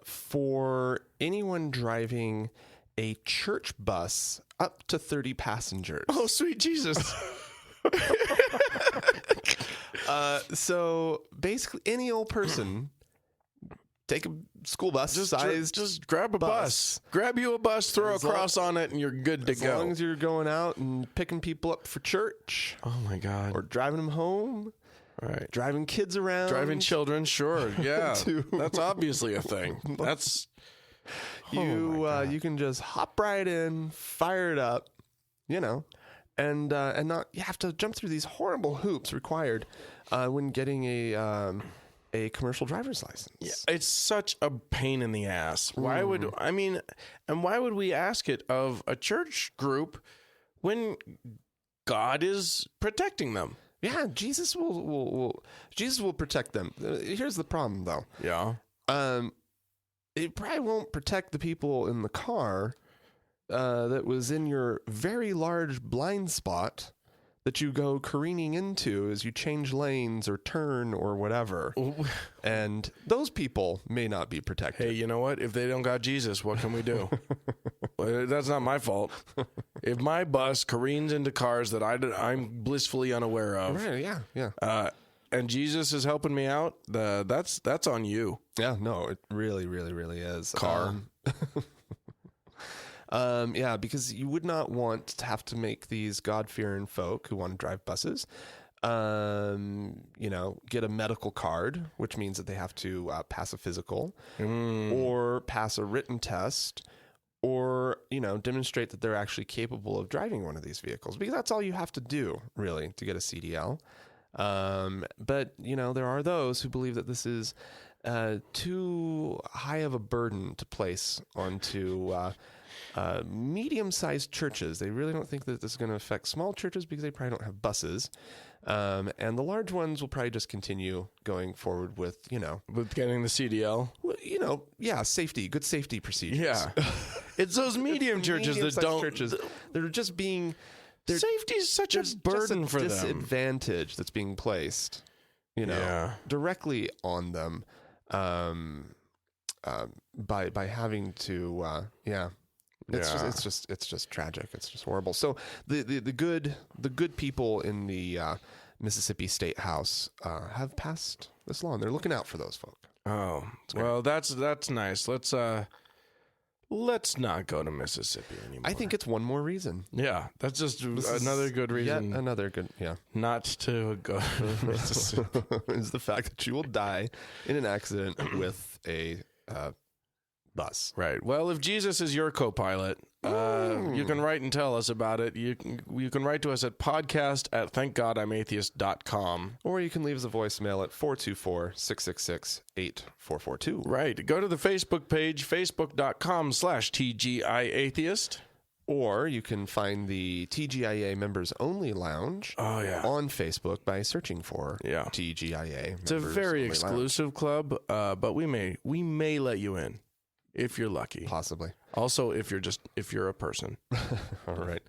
Speaker 1: For anyone driving a church bus up to 30 passengers.
Speaker 2: Oh, sweet Jesus.
Speaker 1: So basically, any old person, take a school bus size.
Speaker 2: Just grab a bus. Grab you a bus, throw a cross on it, and you're good to go.
Speaker 1: As long as you're going out and picking people up for church.
Speaker 2: Oh, my God.
Speaker 1: Or driving them home.
Speaker 2: Right.
Speaker 1: Driving kids around.
Speaker 2: Driving children, sure. Yeah. That's obviously a thing. That's...
Speaker 1: You can just hop right in, fire it up, you know, and not you have to jump through these horrible hoops required when getting a commercial driver's license.
Speaker 2: Yeah, it's such a pain in the ass. Why would we ask it of a church group when God is protecting them?
Speaker 1: Yeah, Jesus will protect them. Here's the problem, though.
Speaker 2: Yeah.
Speaker 1: It probably won't protect the people in the car that was in your very large blind spot that you go careening into as you change lanes or turn or whatever. And those people may not be protected.
Speaker 2: Hey, you know what? If they don't got Jesus, what can we do? Well, that's not my fault. If my bus careens into cars that I'm blissfully unaware of,
Speaker 1: right, yeah.
Speaker 2: And Jesus is helping me out, that's on you.
Speaker 1: Yeah, no, it really, really, really is.
Speaker 2: Car.
Speaker 1: Yeah, because you would not want to have to make these God-fearing folk who want to drive buses, you know, get a medical card, which means that they have to pass a physical or pass a written test or, you know, demonstrate that they're actually capable of driving one of these vehicles, because that's all you have to do, really, to get a CDL. But, you know, there are those who believe that this is too high of a burden to place onto medium-sized churches. They really don't think that this is going to affect small churches because they probably don't have buses. And the large ones will probably just continue going forward with, you know...
Speaker 2: With getting the CDL?
Speaker 1: You know, yeah, good safety procedures.
Speaker 2: Yeah. It's those medium churches that don't...
Speaker 1: churches, they're just being...
Speaker 2: Safety is such a burden for them.
Speaker 1: Disadvantage that's being placed, you know, directly on them by having to, It's just tragic. It's just horrible. So the good people in the Mississippi State House have passed this law, and they're looking out for those folk.
Speaker 2: Oh, well, that's nice. Let's not go to Mississippi anymore.
Speaker 1: I think it's one more reason.
Speaker 2: Yeah, that's just another good reason.
Speaker 1: Yet another good, yeah.
Speaker 2: Not to go to Mississippi.
Speaker 1: Is the fact that you will die in an accident with a bus.
Speaker 2: Right. Well, if Jesus is your co-pilot, You can write and tell us about it. You can write to us at podcast@thankgodimatheist.com.
Speaker 1: Or you can leave us a voicemail at 424-666-8442.
Speaker 2: Right. Go to the Facebook page, facebook.com/TGIAtheist.
Speaker 1: Or you can find the TGIA Members Only Lounge on Facebook by searching for TGIA.
Speaker 2: It's a very exclusive club, but we may let you in if you're lucky.
Speaker 1: Possibly.
Speaker 2: Also, if you're a person.
Speaker 1: All right.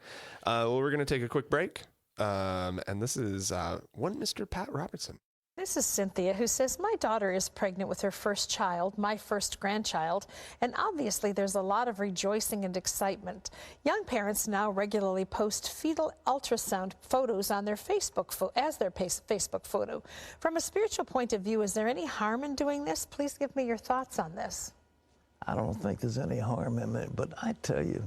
Speaker 1: Well, we're going to take a quick break. And this is one Mr. Pat Robertson.
Speaker 3: This is Cynthia, who says, my daughter is pregnant with her first child, my first grandchild, and obviously there's a lot of rejoicing and excitement. Young parents now regularly post fetal ultrasound photos on their Facebook Facebook photo. From a spiritual point of view, is there any harm in doing this? Please give me your thoughts on this.
Speaker 4: I don't think there's any harm in it, but I tell you,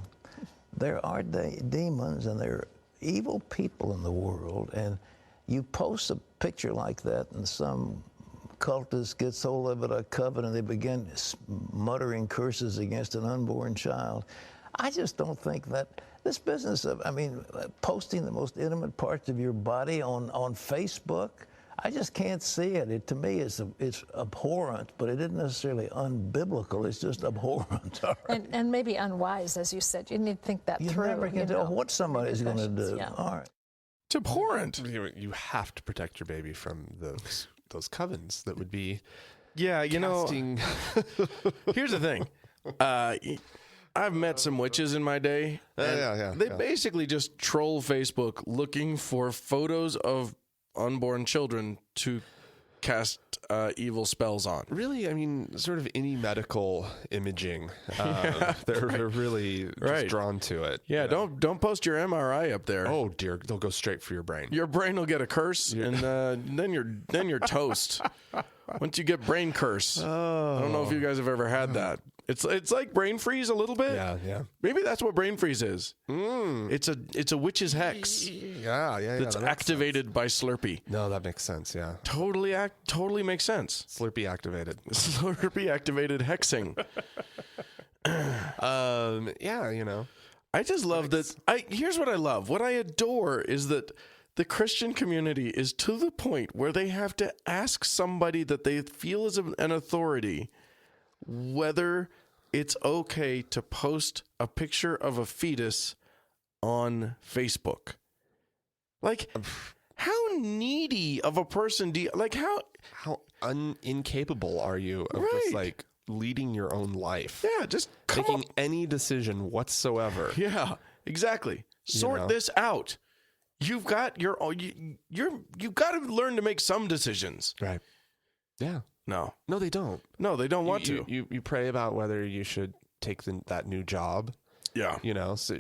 Speaker 4: there are demons and there are evil people in the world, and you post a picture like that and some cultist gets hold of it, a coven, and they begin muttering curses against an unborn child. I just don't think that this business of, posting the most intimate parts of your body on Facebook, I just can't see it. To me, it's abhorrent, but it isn't necessarily unbiblical. It's just abhorrent. Right?
Speaker 3: And maybe unwise, as you said. You need to think that through.
Speaker 4: You never can tell what somebody's going to do.
Speaker 3: Yeah.
Speaker 4: All right.
Speaker 2: It's abhorrent.
Speaker 1: You have to protect your baby from those covens that would be
Speaker 2: casting... Here's the thing. I've met some witches in my day. They basically just troll Facebook looking for photos of unborn children to cast evil spells on.
Speaker 1: Really, sort of any medical imaging. They're really just drawn to it.
Speaker 2: Yeah, don't post your MRI up there.
Speaker 1: Oh dear, they'll go straight for your brain.
Speaker 2: Your brain will get a curse, and then you're toast. Once you get brain curse. I don't know if you guys have ever had that. It's like brain freeze a little bit.
Speaker 1: Yeah.
Speaker 2: Maybe that's what brain freeze is. It's a witch's hex.
Speaker 1: Yeah.
Speaker 2: That's activated by Slurpee.
Speaker 1: No, that makes sense. Yeah.
Speaker 2: Totally makes sense.
Speaker 1: Slurpee activated.
Speaker 2: Slurpee activated hexing. I just love that. Here's what I love. What I adore is that the Christian community is to the point where they have to ask somebody that they feel is an authority whether it's okay to post a picture of a fetus on Facebook. Like, how needy of a person do you, like, how
Speaker 1: incapable are you of just like leading your own life?
Speaker 2: Yeah, just
Speaker 1: making any decision whatsoever.
Speaker 2: Yeah, exactly. Sort this out. You've got you've got to learn to make some decisions.
Speaker 1: Right. Yeah.
Speaker 2: No,
Speaker 1: they don't.
Speaker 2: No, they don't want to.
Speaker 1: You pray about whether you should take that new job.
Speaker 2: Yeah.
Speaker 1: So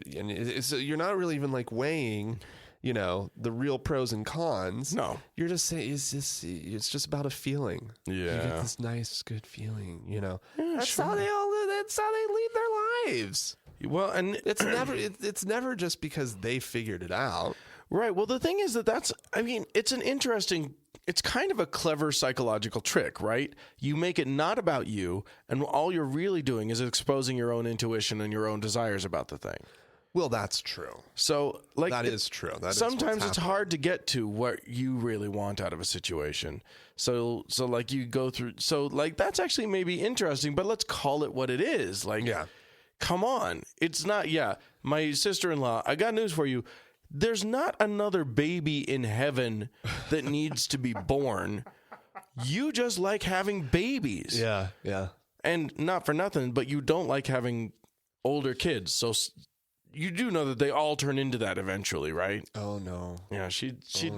Speaker 1: you're not really even like weighing, the real pros and cons.
Speaker 2: No.
Speaker 1: You're just saying it's just about a feeling.
Speaker 2: Yeah.
Speaker 1: You get this nice, good feeling,
Speaker 2: Yeah,
Speaker 1: That's how they lead their lives.
Speaker 2: Well, and
Speaker 1: it's never just because they figured it out.
Speaker 2: Right. Well, the thing is it's kind of a clever psychological trick, right? You make it not about you, and all you're really doing is exposing your own intuition and your own desires about the thing.
Speaker 1: Well, that's true.
Speaker 2: So,
Speaker 1: that is true.
Speaker 2: Sometimes it's hard to get to what you really want out of a situation. So like you go through. So like that's actually maybe interesting, but let's call it what it is. Like, come on, it's not. Yeah, my sister-in-law. I got news for you. There's not another baby in heaven that needs to be born. You just like having babies.
Speaker 1: Yeah.
Speaker 2: And not for nothing, but you don't like having older kids. So you do know that they all turn into that eventually, right?
Speaker 1: Oh no.
Speaker 2: Yeah, she
Speaker 1: keeps the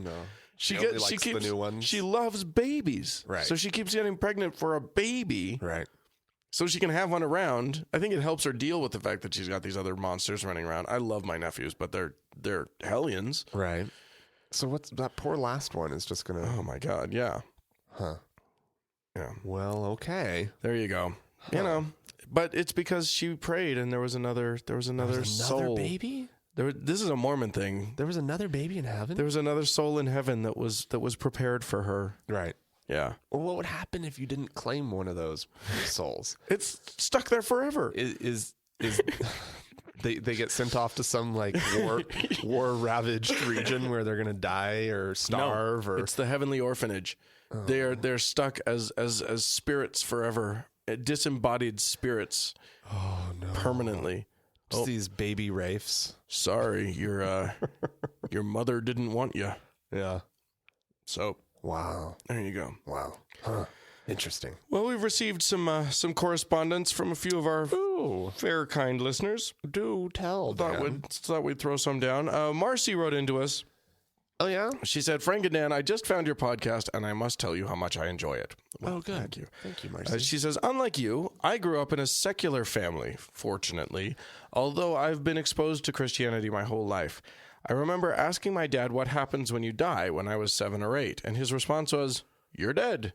Speaker 1: new ones.
Speaker 2: She loves babies.
Speaker 1: Right.
Speaker 2: So she keeps getting pregnant for a baby.
Speaker 1: Right.
Speaker 2: So she can have one around. I think it helps her deal with the fact that she's got these other monsters running around. I love my nephews, but they're hellions.
Speaker 1: Right. So what's that poor last one is just going to...
Speaker 2: Oh, my God. Yeah.
Speaker 1: Huh.
Speaker 2: Yeah.
Speaker 1: Well, okay.
Speaker 2: There you go. Huh. But it's because she prayed and there was another soul.
Speaker 1: Baby?
Speaker 2: This is a Mormon thing.
Speaker 1: There was another baby in heaven?
Speaker 2: There was another soul in heaven that was prepared for her.
Speaker 1: Right.
Speaker 2: Yeah.
Speaker 1: Or what would happen if you didn't claim one of those souls?
Speaker 2: It's stuck there forever.
Speaker 1: Is They get sent off to some like war ravaged region where they're gonna die or starve. Or
Speaker 2: it's the heavenly orphanage. They're stuck as spirits forever, disembodied spirits.
Speaker 1: Oh no!
Speaker 2: Permanently.
Speaker 1: Just these baby wraiths.
Speaker 2: Sorry, your mother didn't want you.
Speaker 1: Yeah.
Speaker 2: So
Speaker 1: wow.
Speaker 2: There you go.
Speaker 1: Wow. Huh. Interesting.
Speaker 2: Well, we've received some correspondence from a few of our fair, kind listeners.
Speaker 1: Do tell.
Speaker 2: Thought we'd throw some down. Marcy wrote into us.
Speaker 1: Oh, yeah?
Speaker 2: She said, Frank and Dan, I just found your podcast, and I must tell you how much I enjoy it.
Speaker 1: Well, good.
Speaker 2: Thank you.
Speaker 1: Thank you, Marcy.
Speaker 2: She says, unlike you, I grew up in a secular family, fortunately, although I've been exposed to Christianity my whole life. I remember asking my dad what happens when you die when I was 7 or 8, and his response was, you're dead.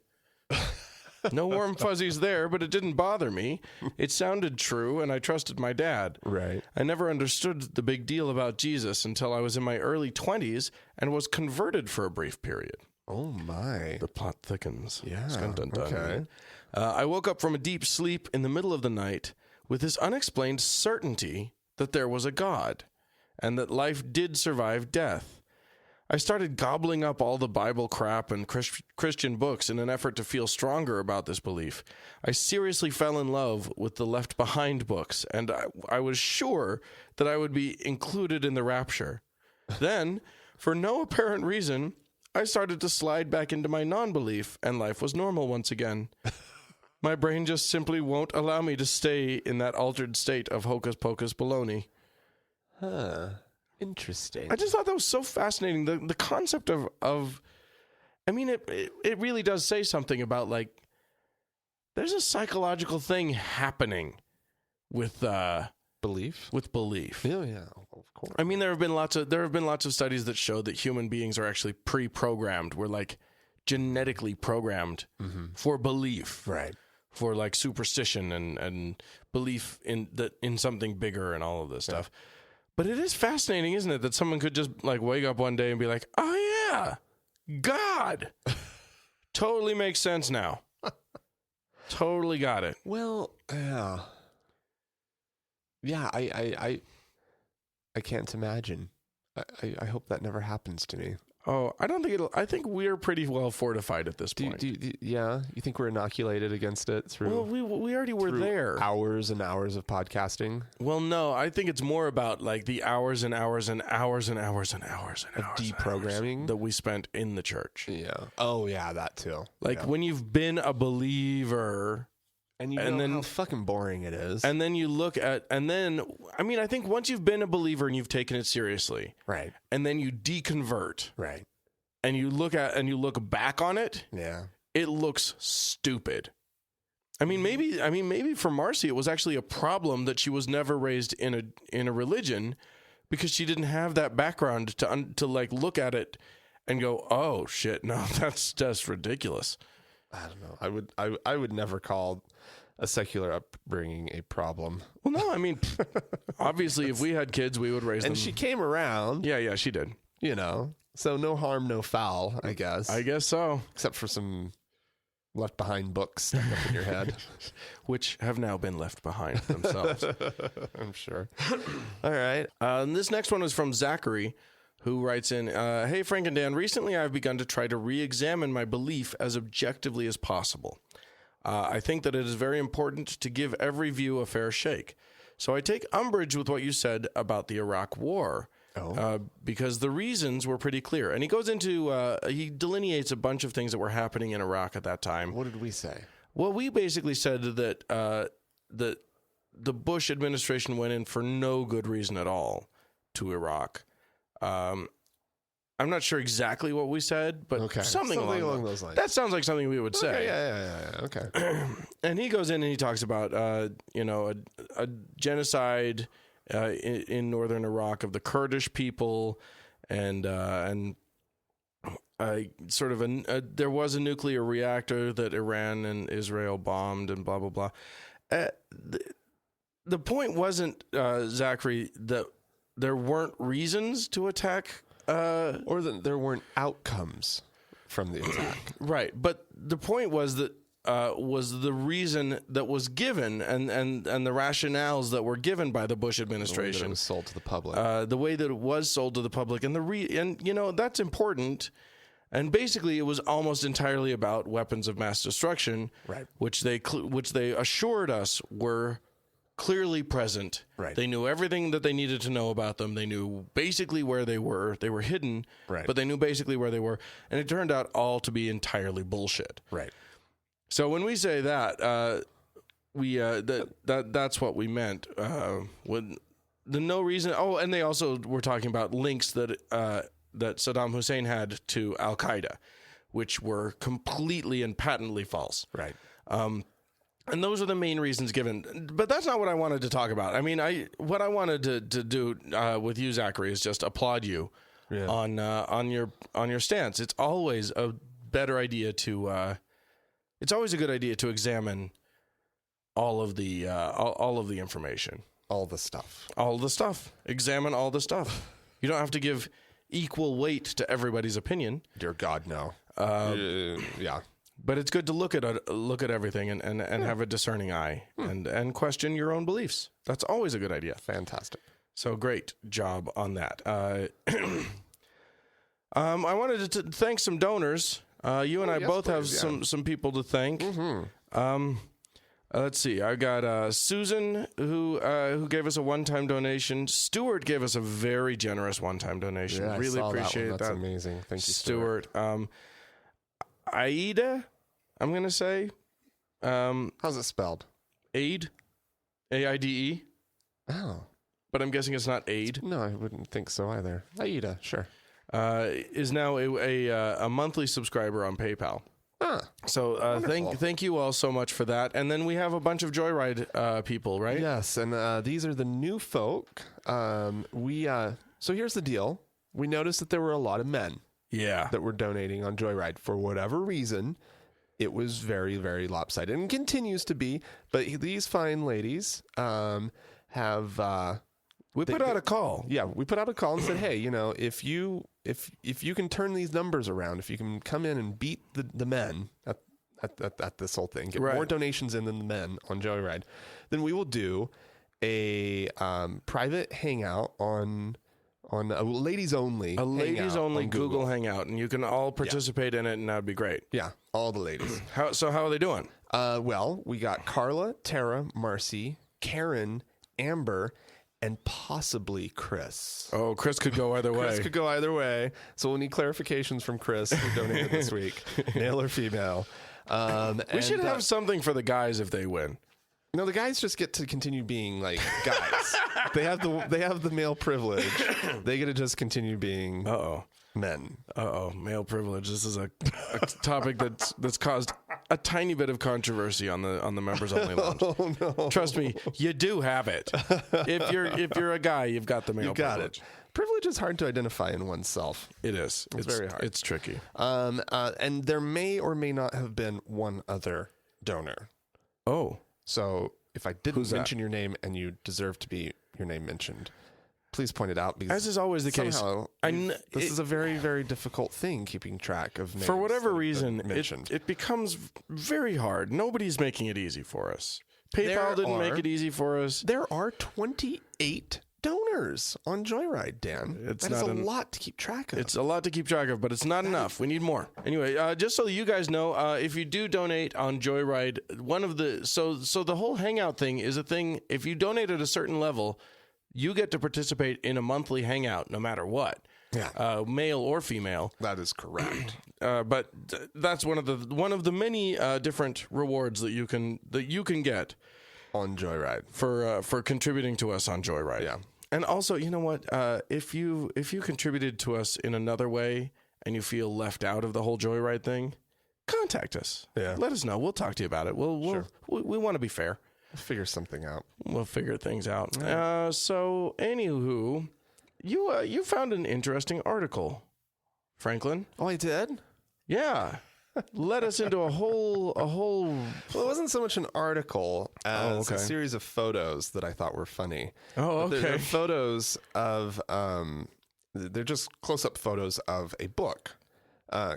Speaker 2: No warm fuzzies there, but it didn't bother me. It sounded true, and I trusted my dad.
Speaker 1: Right.
Speaker 2: I never understood the big deal about Jesus until I was in my early 20s and was converted for a brief period.
Speaker 1: Oh, my.
Speaker 2: The plot thickens.
Speaker 1: Yeah,
Speaker 2: Dun, dun, dun.
Speaker 1: okay.
Speaker 2: I woke up from a deep sleep in the middle of the night with this unexplained certainty that there was a God and that life did survive death. I started gobbling up all the Bible crap and Christian books in an effort to feel stronger about this belief. I seriously fell in love with the Left Behind books, and I was sure that I would be included in the rapture. Then, for no apparent reason, I started to slide back into my non-belief, and life was normal once again. My brain just simply won't allow me to stay in that altered state of hocus-pocus baloney.
Speaker 1: Huh. Interesting.
Speaker 2: I just thought that was so fascinating. The concept of I mean, it really does say something about, like, there's a psychological thing happening with
Speaker 1: belief.
Speaker 2: With belief.
Speaker 1: Yeah, of course.
Speaker 2: I mean, there have been lots of studies that show that human beings are actually pre-programmed. We're like genetically programmed for belief.
Speaker 1: Right.
Speaker 2: For like superstition and belief in something bigger and all of this stuff. But it is fascinating, isn't it, that someone could just like wake up one day and be like, oh yeah, God. Totally makes sense now. Totally got it.
Speaker 1: Well, yeah. Yeah, I can't imagine. I hope that never happens to me.
Speaker 2: Oh, I don't think I think we're pretty well fortified at this point.
Speaker 1: Yeah? You think we're inoculated against it through...
Speaker 2: Well, we already were there.
Speaker 1: Hours and hours of podcasting?
Speaker 2: Well, no, I think it's more about like the hours and hours and hours and hours and hours and hours
Speaker 1: deprogramming
Speaker 2: that we spent in the church.
Speaker 1: Yeah. Oh, yeah, that too.
Speaker 2: Like when you've been a believer...
Speaker 1: And you know how fucking boring it is.
Speaker 2: And then you look at, I think once you've been a believer and you've taken it seriously,
Speaker 1: right,
Speaker 2: and then you deconvert,
Speaker 1: right,
Speaker 2: and you look back on it,
Speaker 1: yeah,
Speaker 2: it looks stupid. Maybe for Marcy it was actually a problem that she was never raised in a religion, because she didn't have that background to like look at it and go, oh shit, no, that's just ridiculous.
Speaker 1: I don't know. I would never call a secular upbringing a problem.
Speaker 2: Well, no, I mean, obviously, if we had kids, we would raise them.
Speaker 1: And she came around.
Speaker 2: Yeah, she did.
Speaker 1: You know, so no harm, no foul, I guess.
Speaker 2: I guess so.
Speaker 1: Except for some left behind books stuck up in your head.
Speaker 2: Which have now been left behind themselves.
Speaker 1: I'm sure. All right.
Speaker 2: This next one is from Zachary, who writes in, hey, Frank and Dan, recently I've begun to try to re-examine my belief as objectively as possible. I think that it is very important to give every view a fair shake. So I take umbrage with what you said about the Iraq War, because the reasons were pretty clear. And he goes into, he delineates a bunch of things that were happening in Iraq at that time.
Speaker 1: What did we say?
Speaker 2: Well, we basically said that the Bush administration went in for no good reason at all to Iraq. I'm not sure exactly what we said, but something along those lines. That sounds like something we would say.
Speaker 1: Yeah. Okay.
Speaker 2: And he goes in and he talks about, a genocide in northern Iraq of the Kurdish people, and there was a nuclear reactor that Iran and Israel bombed, and blah blah blah. The point wasn't, Zachary, that there weren't reasons to attack.
Speaker 1: Or that there weren't outcomes from the attack.
Speaker 2: Right. But the point was that was the reason that was given, and the rationales that were given by the Bush administration.
Speaker 1: It was sold to the public.
Speaker 2: The way that it was sold to the public, and that's important. And basically, it was almost entirely about weapons of mass destruction,
Speaker 1: Right.
Speaker 2: which they assured us were clearly present.
Speaker 1: Right.
Speaker 2: They knew everything that they needed to know about them. They knew basically where they were. They were hidden,
Speaker 1: Right.
Speaker 2: but they knew basically where they were. And it turned out all to be entirely bullshit.
Speaker 1: Right.
Speaker 2: So when we say that, that's what we meant. When the no reason. Oh, and they also were talking about links that Saddam Hussein had to Al Qaeda, which were completely and patently false.
Speaker 1: Right.
Speaker 2: And those are the main reasons given. But that's not what I wanted to talk about. I mean, what I wanted to do with you, Zachary, is just applaud you on your stance. It's always a better idea to. It's always a good idea to examine all of the information,
Speaker 1: All the stuff.
Speaker 2: all the stuff. Examine all the stuff. You don't have to give equal weight to everybody's opinion.
Speaker 1: Dear God, no. Yeah.
Speaker 2: But it's good to look at everything and have a discerning eye and question your own beliefs. That's always a good idea.
Speaker 1: Fantastic.
Speaker 2: So great job on that. I wanted to thank some donors. You and I
Speaker 1: yes,
Speaker 2: both have
Speaker 1: please,
Speaker 2: some people to thank. Let's see. I got Susan who gave us a one-time donation. Stuart gave us a very generous one-time donation.
Speaker 1: Yeah,
Speaker 2: Really
Speaker 1: I saw
Speaker 2: appreciate
Speaker 1: that. That's amazing. Thank you,
Speaker 2: Stuart. Aida, I'm going to say.
Speaker 1: How's it spelled?
Speaker 2: Aid, AIDE,
Speaker 1: Oh.
Speaker 2: but I'm guessing it's not aid.
Speaker 1: No, I wouldn't think so either. Aida, sure.
Speaker 2: Is now a monthly subscriber on PayPal.
Speaker 1: Ah.
Speaker 2: So thank you all so much for that. And then we have a bunch of Joyride people, right?
Speaker 1: Yes, and these are the new folk. So here's the deal. We noticed that there were a lot of men
Speaker 2: Yeah.
Speaker 1: that were donating on Joyride for whatever reason. It was very, very lopsided and continues to be. But these fine ladies have.
Speaker 2: We put out a call.
Speaker 1: Yeah, we put out a call and said, hey, if you can turn these numbers around, if you can come in and beat the men at this whole thing, get more donations in than the men on Joyride, then we will do a private hangout on a ladies only
Speaker 2: Google Hangout, and you can all participate in it, and that'd be great.
Speaker 1: Yeah, all the ladies.
Speaker 2: How are they doing?
Speaker 1: Well, we got Carla, Tara, Marcy, Karen, Amber, and possibly Chris.
Speaker 2: Oh, Chris could go either way.
Speaker 1: Chris could go either way. So we'll need clarifications from Chris who donated this week, male or female.
Speaker 2: We should have something for the guys if they win.
Speaker 1: No, the guys just get to continue being like guys. They have the male privilege. They get to just continue being men.
Speaker 2: Male privilege. This is a topic that's caused a tiny bit of controversy on the members only lounge.
Speaker 1: Oh no!
Speaker 2: Trust me, you do have it. If you're a guy, you've got the male privilege.
Speaker 1: It. Privilege is hard to identify in oneself.
Speaker 2: It is.
Speaker 1: It's very hard.
Speaker 2: It's tricky.
Speaker 1: And there may or may not have been one other donor.
Speaker 2: Oh.
Speaker 1: So if I didn't mention your name and you deserve to be your name mentioned, please point it out. Because
Speaker 2: as is always the case,
Speaker 1: this is a very, very difficult thing, keeping track of names.
Speaker 2: For whatever reason,
Speaker 1: mentioned.
Speaker 2: It becomes very hard. Nobody's making it easy for us. PayPal didn't make it easy for us.
Speaker 1: There are 28 donors on Joyride, Dan. That's a lot to keep track of.
Speaker 2: It's a lot to keep track of, but it's not enough. We need more. Anyway, just so you guys know, if you do donate on Joyride, so the whole hangout thing is a thing. If you donate at a certain level, you get to participate in a monthly hangout, no matter what.
Speaker 1: Yeah,
Speaker 2: male or female.
Speaker 1: That is correct.
Speaker 2: But that's one of the many different rewards that you can get
Speaker 1: on Joyride
Speaker 2: for contributing to us on Joyride.
Speaker 1: Yeah.
Speaker 2: And also, you know what? If you contributed to us in another way and you feel left out of the whole Joyride thing, contact us.
Speaker 1: Yeah.
Speaker 2: Let us know. We'll talk to you about it. We want to be fair.
Speaker 1: We'll figure something out.
Speaker 2: We'll figure things out. Yeah. So, anywho, you found an interesting article, Franklin.
Speaker 1: Oh, I did?
Speaker 2: Yeah. Led us into a whole.
Speaker 1: Well, it wasn't so much an article as a series of photos that I thought were funny.
Speaker 2: Oh, okay.
Speaker 1: They're photos of they're just close-up photos of a book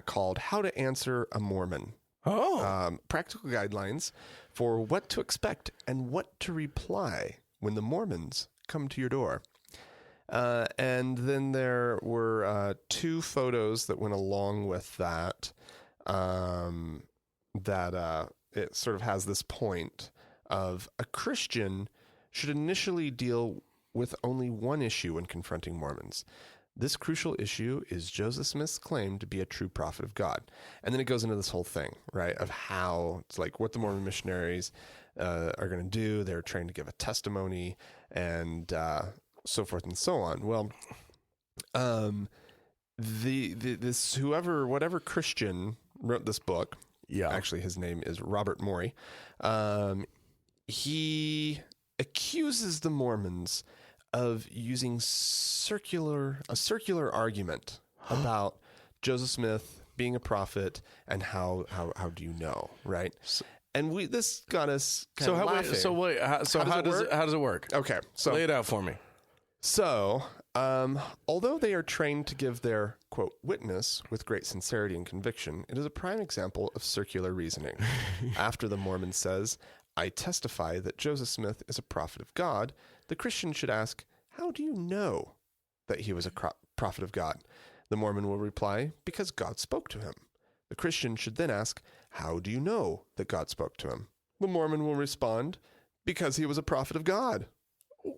Speaker 1: called "How to Answer a Mormon" practical guidelines for what to expect and what to reply when the Mormons come to your door. And then there were 2 photos that went along with that, it sort of has this point of a Christian should initially deal with only one issue when confronting Mormons. This crucial issue is Joseph Smith's claim to be a true prophet of God. And then it goes into this whole thing, right, of how it's like what the Mormon missionaries are going to do. They're trained to give a testimony and so forth and so on. Well, whatever Christian wrote this book, actually his name is Robert Morey, he accuses the Mormons of using a circular argument about Joseph Smith being a prophet and how do you know, right? And this got us kind of laughing.
Speaker 2: How does it work?
Speaker 1: Okay, so
Speaker 2: lay it out for me.
Speaker 1: So, although they are trained to give their, quote, witness with great sincerity and conviction, it is a prime example of circular reasoning. After the Mormon says, I testify that Joseph Smith is a prophet of God, the Christian should ask, how do you know that he was a prophet of God? The Mormon will reply, because God spoke to him. The Christian should then ask, how do you know that God spoke to him? The Mormon will respond, because he was a prophet of God.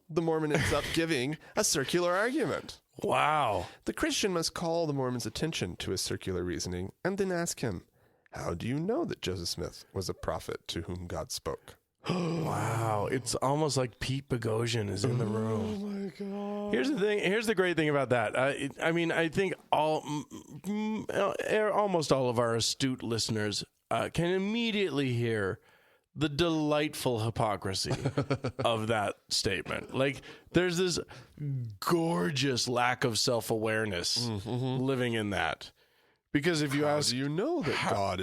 Speaker 1: The Mormon ends up giving a circular argument.
Speaker 2: Wow.
Speaker 1: The Christian must call the Mormon's attention to his circular reasoning and then ask him, how do you know that Joseph Smith was a prophet to whom God spoke?
Speaker 2: Wow. It's almost like Pete Boghossian is in the room.
Speaker 1: Oh my God.
Speaker 2: Here's the thing. Here's the great thing about that. I think almost all of our astute listeners can immediately hear the delightful hypocrisy of that statement. Like, there's this gorgeous lack of self-awareness living in that. Because if you ask,
Speaker 1: do you know that God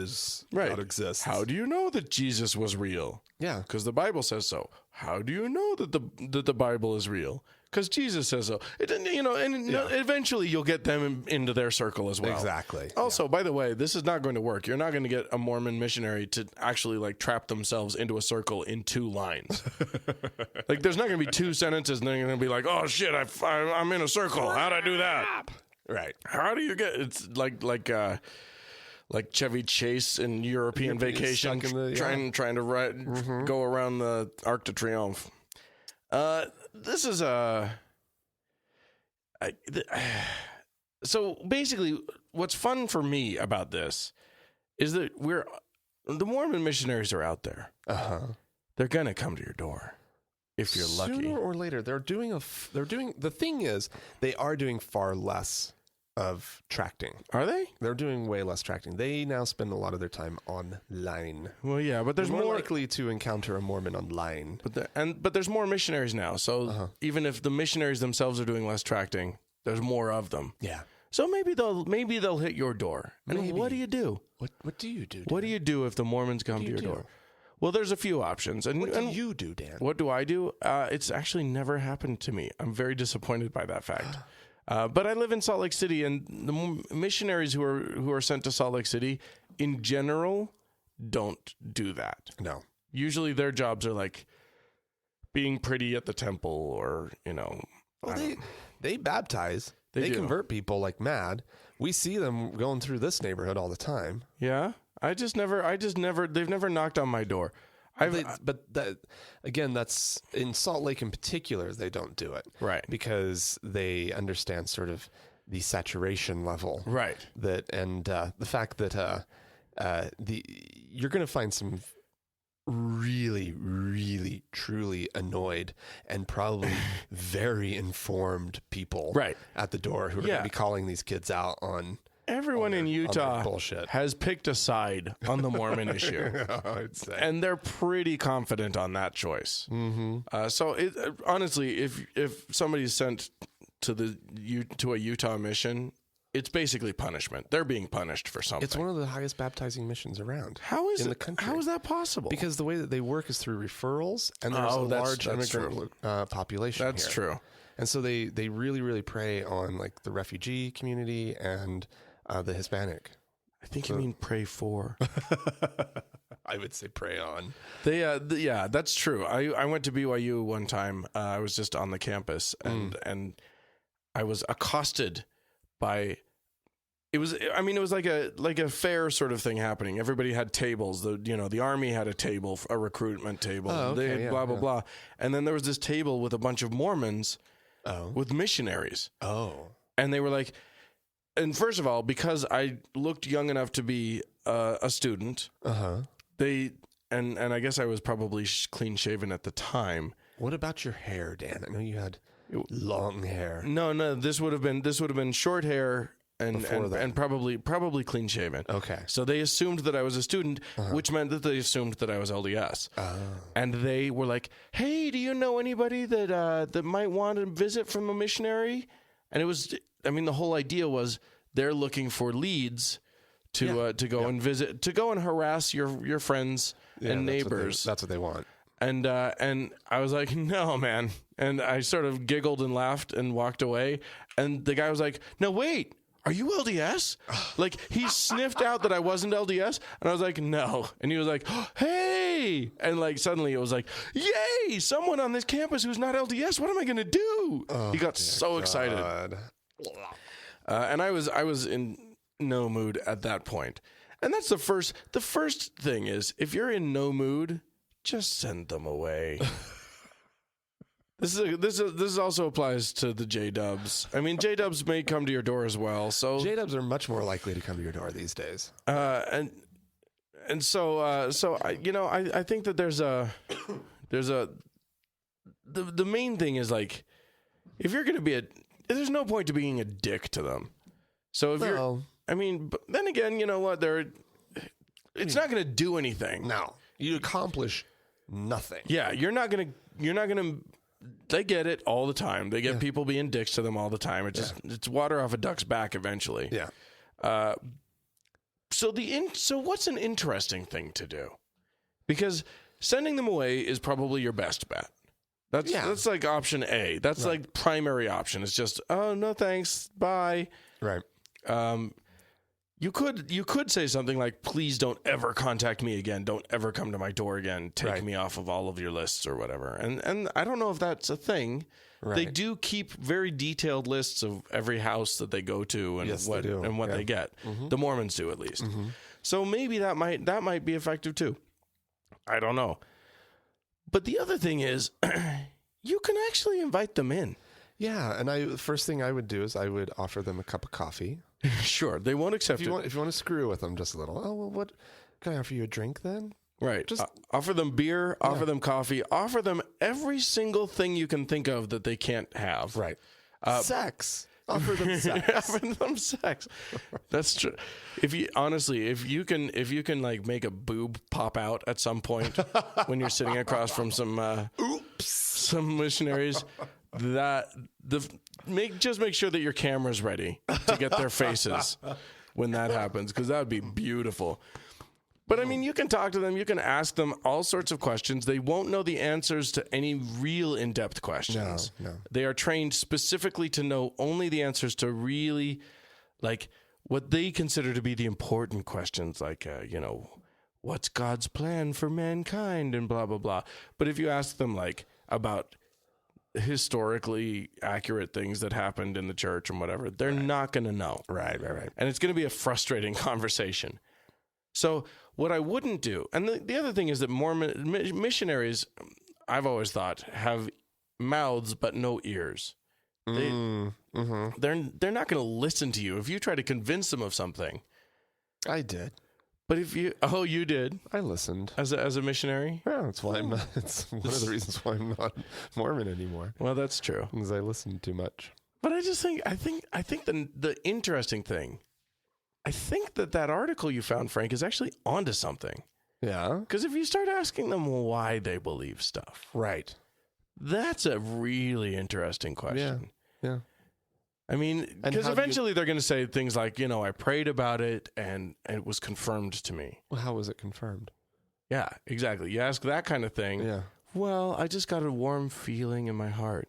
Speaker 1: exists?
Speaker 2: How do you know that Jesus was real?
Speaker 1: Yeah,
Speaker 2: because the Bible says so. How do you know that the Bible is real? Because Jesus says so. Eventually you'll get them into their circle as well.
Speaker 1: Exactly.
Speaker 2: Also, by the way, this is not going to work. You're not going to get a Mormon missionary to actually like trap themselves into a circle in 2 lines. Like, there's not going to be 2 sentences and then you're going to be like, oh shit, I'm in a circle. How'd I do that?
Speaker 1: Right.
Speaker 2: How do you get? It's like Chevy Chase in European Vacation, trying to go around the Arc de Triomphe. This is so basically, what's fun for me about this is that the Mormon missionaries are out there. They're gonna come to your door if you're lucky.
Speaker 1: Sooner or later, the thing is, they are doing far less of tracting.
Speaker 2: Are they?
Speaker 1: They're doing way less tracting. They now spend a lot of their time online.
Speaker 2: Well, yeah, but there's
Speaker 1: more likely to encounter a Mormon online.
Speaker 2: But there's more missionaries now. So even if the missionaries themselves are doing less tracting, there's more of them.
Speaker 1: Yeah.
Speaker 2: So maybe they'll hit your door. And
Speaker 1: maybe.
Speaker 2: What do you do?
Speaker 1: What do you do, Dan?
Speaker 2: What do you do if the Mormons come to your door? Well, there's a few options. And
Speaker 1: what do you do, Dan?
Speaker 2: What do I do? It's actually never happened to me. I'm very disappointed by that fact. But I live in Salt Lake City, and the missionaries who are sent to Salt Lake City, in general, don't do that.
Speaker 1: No.
Speaker 2: Usually their jobs are like being pretty at the temple, or,
Speaker 1: Well, they baptize. They
Speaker 2: do.
Speaker 1: convert people like mad. We see them going through this neighborhood all the time.
Speaker 2: Yeah. They've never knocked on my door.
Speaker 1: Again, that's in Salt Lake in particular, they don't do it.
Speaker 2: Right.
Speaker 1: Because they understand sort of the saturation level.
Speaker 2: Right.
Speaker 1: And the fact that you're going to find some really, really, truly annoyed and probably very informed people at the door who are going to be calling these kids out on...
Speaker 2: Everyone in Utah has picked a side on the Mormon issue, and they're pretty confident on that choice. So, honestly, if somebody's sent to a Utah mission, it's basically punishment. They're being punished for something.
Speaker 1: It's one of the highest baptizing missions around.
Speaker 2: The country? How is that possible?
Speaker 1: Because the way that they work is through referrals, and there's a large immigrant population.
Speaker 2: That's true.
Speaker 1: And so they really, really prey on like the refugee community and the Hispanic
Speaker 2: I think you mean pray for.
Speaker 1: I would say pray on.
Speaker 2: They, yeah, that's true. I went to BYU one time. I was just on the campus, and I was accosted by. It was like a fair sort of thing happening. Everybody had tables. The Army had a table, a recruitment table. They had blah blah blah, and then there was this table with a bunch of Mormons, with missionaries. And they were like, and first of all, because I looked young enough to be a student, they and I guess I was probably clean shaven at the time.
Speaker 1: What about your hair, Dan? I know you had long hair.
Speaker 2: No, this would have been short hair. And probably clean shaven.
Speaker 1: Okay.
Speaker 2: So they assumed that I was a student, which meant that they assumed that I was LDS. And they were like, "Hey, do you know anybody that might want to visit from a missionary?" And it was, the whole idea was they're looking for leads to go and visit, to go and harass your friends and neighbors.
Speaker 1: That's what they want.
Speaker 2: And I was like, "No, man." And I sort of giggled and laughed and walked away. And the guy was like, "No, wait. Are you LDS?" Like, he sniffed out that I wasn't LDS, and I was like, "No." And he was like, "Hey!" And like suddenly it was like, "Yay! Someone on this campus who's not LDS. What am I gonna do?" He got so excited, and I was in no mood at that point. And that's the first thing is, if you're in no mood, just send them away. This also applies to the J-Dubs. I mean, J-Dubs may come to your door as well. So
Speaker 1: J-Dubs are much more likely to come to your door these days.
Speaker 2: And so I think that the main thing is, like, if you're going to be there's no point to being a dick to them. So if but then again, you know what? It's not going to do anything.
Speaker 1: No, you accomplish nothing.
Speaker 2: Yeah, you're not going to. They get it all the time. They get people being dicks to them all the time. It's water off a duck's back eventually.
Speaker 1: Yeah.
Speaker 2: So what's an interesting thing to do? Because sending them away is probably your best bet. That's like option A. That's like primary option. It's just, "Oh, no thanks, bye."
Speaker 1: Right.
Speaker 2: You could say something like, "Please don't ever contact me again. Don't ever come to my door again. Take me off of all of your lists," or whatever. And I don't know if that's a thing. Right. They do keep very detailed lists of every house that they go to and what they get. Mm-hmm. The Mormons do, at least. Mm-hmm. So maybe that might be effective too. I don't know. But the other thing is, you can actually invite them in.
Speaker 1: Yeah, and the first thing I would do is I would offer them a cup of coffee.
Speaker 2: Sure, they won't accept
Speaker 1: it. If you want to screw with them just a little, "Oh, well, what can I offer you a drink then?"
Speaker 2: Right. Just offer them beer, offer them coffee, offer them every single thing you can think of that they can't have.
Speaker 1: Right. Sex. Offer them sex.
Speaker 2: Offer them sex. That's true. If you can like make a boob pop out at some point when you're sitting across from some missionaries. Just make sure that your camera's ready to get their faces when that happens, because that would be beautiful. But I mean, you can talk to them, you can ask them all sorts of questions. They won't know the answers to any real in-depth questions.
Speaker 1: No.
Speaker 2: They are trained specifically to know only the answers to really, like, what they consider to be the important questions, like, what's God's plan for mankind and blah, blah, blah. But if you ask them, like, about historically accurate things that happened in the church and whatever, they're not going to know.
Speaker 1: Right.
Speaker 2: And it's going to be a frustrating conversation. So what I wouldn't do, and the other thing is that Mormon missionaries, I've always thought, have mouths but no ears. They're not going to listen to you if you try to convince them of something.
Speaker 1: I did.
Speaker 2: But you did.
Speaker 1: I listened
Speaker 2: as a missionary.
Speaker 1: Yeah, that's why I'm not. It's one of the reasons why I'm not Mormon anymore.
Speaker 2: Well, that's true.
Speaker 1: Because I listened too much.
Speaker 2: But I think the interesting thing, I think that article you found, Frank, is actually onto something.
Speaker 1: Yeah.
Speaker 2: Because if you start asking them why they believe stuff,
Speaker 1: right,
Speaker 2: that's a really interesting question.
Speaker 1: Yeah.
Speaker 2: I mean, because eventually they're going to say things like, I prayed about it and it was confirmed to me.
Speaker 1: Well, how was it confirmed?
Speaker 2: Yeah, exactly. You ask that kind of thing.
Speaker 1: Yeah.
Speaker 2: Well, I just got a warm feeling in my heart.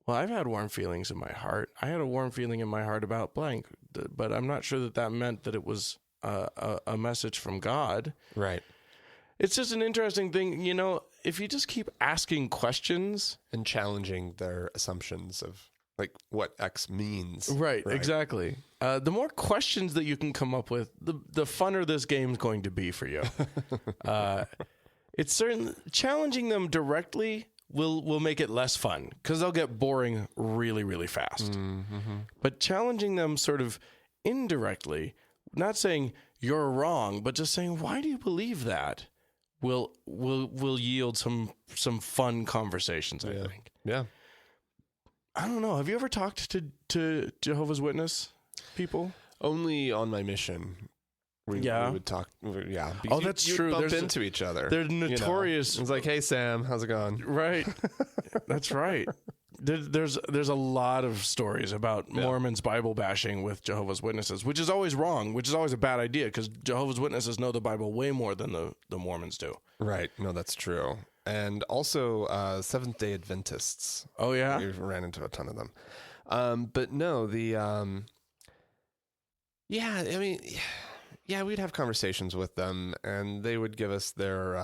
Speaker 2: Well, I've had warm feelings in my heart. I had a warm feeling in my heart about blank, but I'm not sure that meant that it was a message from God.
Speaker 1: Right.
Speaker 2: It's just an interesting thing, if you just keep asking questions
Speaker 1: And challenging their assumptions of like what X means.
Speaker 2: Right, exactly. The more questions that you can come up with, the funner this game's going to be for you. It's certain challenging them directly will make it less fun because they'll get boring really, really fast.
Speaker 1: Mm-hmm.
Speaker 2: But challenging them sort of indirectly, not saying you're wrong, but just saying why do you believe that, will yield some fun conversations. I think.
Speaker 1: Yeah.
Speaker 2: I don't know. Have you ever talked to Jehovah's Witness people?
Speaker 1: Only on my mission. We would talk. Yeah.
Speaker 2: Oh, that's true.
Speaker 1: Bump into each other.
Speaker 2: They're notorious.
Speaker 1: It's like, hey, Sam, how's it going?
Speaker 2: Right. That's right. There's a lot of stories about Mormons Bible bashing with Jehovah's Witnesses, which is always wrong, which is always a bad idea because Jehovah's Witnesses know the Bible way more than the Mormons do.
Speaker 1: Right. No, that's true. And also Seventh-day Adventists.
Speaker 2: Oh, yeah?
Speaker 1: We ran into a ton of them. But no, we'd have conversations with them, and they would give us their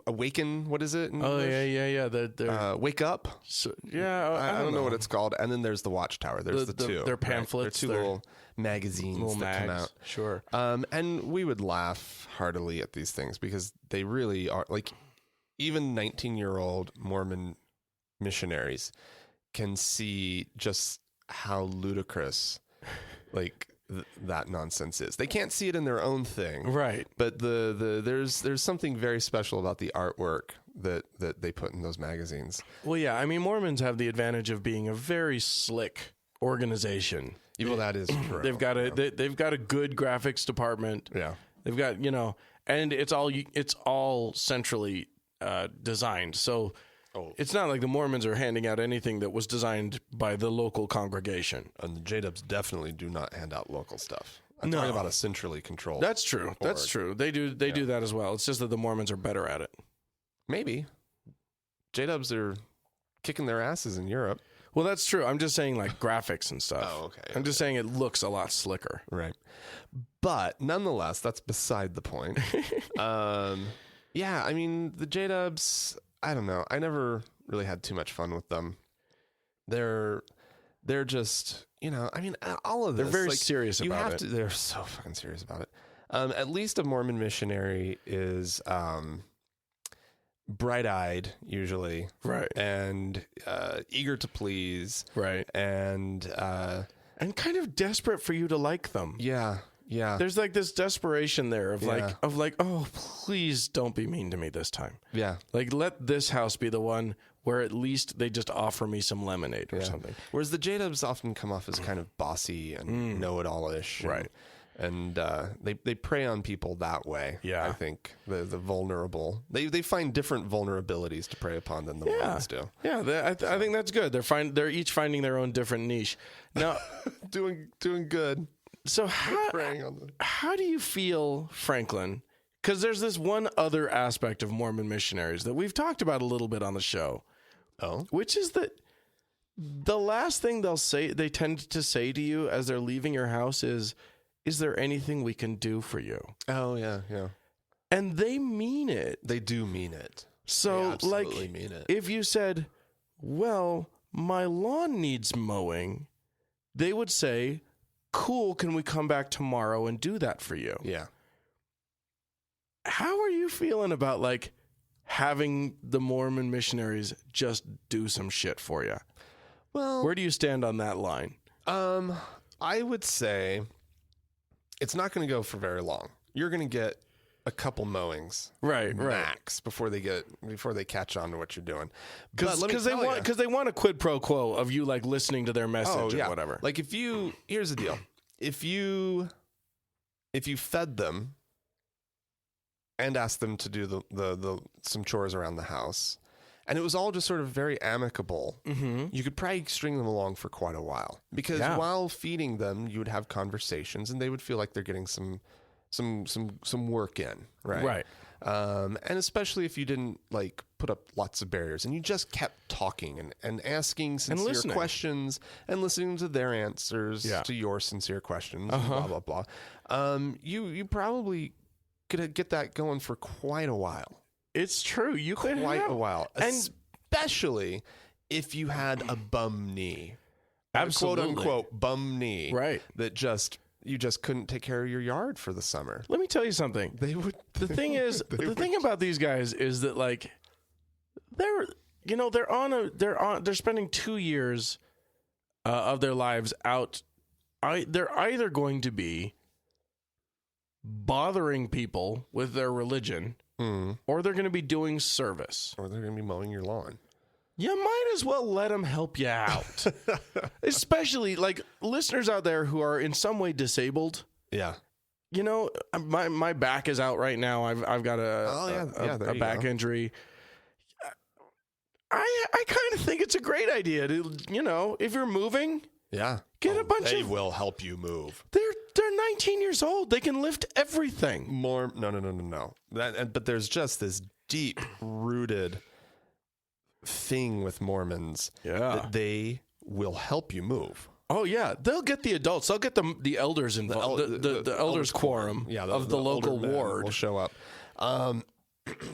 Speaker 1: awaken. What is it? In
Speaker 2: Oh,
Speaker 1: English?
Speaker 2: yeah.
Speaker 1: Wake up.
Speaker 2: So,
Speaker 1: I don't know what it's called. And then there's the Watchtower. There's the two.
Speaker 2: They're pamphlets.
Speaker 1: They're two little magazines that come out.
Speaker 2: Sure.
Speaker 1: And we would laugh heartily at these things because they really are like even 19-year-old Mormon missionaries can see just how ludicrous like that nonsense is. They can't see it in their own thing,
Speaker 2: right?
Speaker 1: But there's something very special about the artwork that they put in those magazines.
Speaker 2: Well, yeah, I mean, Mormons have the advantage of being a very slick organization.
Speaker 1: Well, that is true.
Speaker 2: They've got a good graphics department.
Speaker 1: Yeah,
Speaker 2: they've got and it's all centrally designed. So. Oh. It's not like the Mormons are handing out anything that was designed by the local congregation.
Speaker 1: And the J-Dubs definitely do not hand out local stuff. I'm talking about a centrally controlled.
Speaker 2: That's true. Org. That's true. They do that as well. It's just that the Mormons are better at it.
Speaker 1: Maybe. J-Dubs are kicking their asses in Europe.
Speaker 2: Well, that's true. I'm just saying like graphics and stuff.
Speaker 1: Oh, okay.
Speaker 2: I'm just saying it looks a lot slicker.
Speaker 1: Right. But nonetheless, that's beside the point. Yeah, I mean, the J-Dubs... I don't know. I never really had too much fun with them. They're just, I mean, all of this.
Speaker 2: They're very serious about it.
Speaker 1: They're so fucking serious about it. At least a Mormon missionary is bright-eyed, usually.
Speaker 2: Right.
Speaker 1: And eager to please.
Speaker 2: Right.
Speaker 1: And
Speaker 2: kind of desperate for you to like them.
Speaker 1: Yeah. Yeah.
Speaker 2: There's like this desperation there of like, oh, please don't be mean to me this time.
Speaker 1: Yeah.
Speaker 2: Like, let this house be the one where at least they just offer me some lemonade or something.
Speaker 1: Whereas the J-Dubs often come off as kind of bossy and know-it-all-ish.
Speaker 2: Right.
Speaker 1: And they prey on people that way.
Speaker 2: Yeah.
Speaker 1: I think the vulnerable. They find different vulnerabilities to prey upon than the Mormons do.
Speaker 2: Yeah, I think that's good. They're each finding their own different niche. Now,
Speaker 1: doing good.
Speaker 2: So how do you feel, Franklin? Because there's this one other aspect of Mormon missionaries that we've talked about a little bit on the show.
Speaker 1: Oh,
Speaker 2: which is that the last thing they tend to say to you as they're leaving your house is there anything we can do for you?
Speaker 1: Oh, yeah.
Speaker 2: And they mean it.
Speaker 1: They do mean it.
Speaker 2: So,
Speaker 1: they absolutely mean it.
Speaker 2: If you said, well, my lawn needs mowing, they would say, cool, can we come back tomorrow and do that for you?
Speaker 1: Yeah.
Speaker 2: How are you feeling about having the Mormon missionaries just do some shit for you?
Speaker 1: Well,
Speaker 2: where do you stand on that line?
Speaker 1: I would say it's not going to go for very long. You're going to get a couple mowings,
Speaker 2: right,
Speaker 1: max, before they catch on to what you're doing.
Speaker 2: Because they want a quid pro quo of you listening to their message or whatever.
Speaker 1: Like here's the deal: if you fed them and asked them to do the some chores around the house, and it was all just sort of very amicable, you could probably string them along for quite a while. Because while feeding them, you would have conversations, and they would feel like they're getting some work in, right?
Speaker 2: Right.
Speaker 1: And especially if you didn't put up lots of barriers, and you just kept talking and asking sincere
Speaker 2: listening.
Speaker 1: questions and listening to their answers to your sincere questions, and blah, blah, blah. You probably could get that going for quite a while.
Speaker 2: It's true. You could
Speaker 1: Quite
Speaker 2: have
Speaker 1: a while.
Speaker 2: And
Speaker 1: Especially if you had a bum knee.
Speaker 2: Absolutely.
Speaker 1: Quote unquote bum knee.
Speaker 2: Right.
Speaker 1: That you just couldn't take care of your yard for the summer.
Speaker 2: Let me tell you something.
Speaker 1: They would.
Speaker 2: The thing is, the thing about these guys is that like they're spending 2 years of their lives out. They're either going to be bothering people with their religion, or they're going to be doing service,
Speaker 1: or they're going to be mowing your lawn.
Speaker 2: You might as well let them help you out. Especially like listeners out there who are in some way disabled.
Speaker 1: Yeah.
Speaker 2: You know, my back is out right now. I've got a back injury. I kind of think it's a great idea to, you know, if you're moving, get a bunch
Speaker 1: they
Speaker 2: of.
Speaker 1: will help you move.
Speaker 2: They're 19 years old. They can lift everything.
Speaker 1: No. But there's just this deep rooted thing with Mormons that they will help you move.
Speaker 2: Oh yeah, they'll get the adults. They'll get the elders involved. The elders quorum of the local ward
Speaker 1: will show up.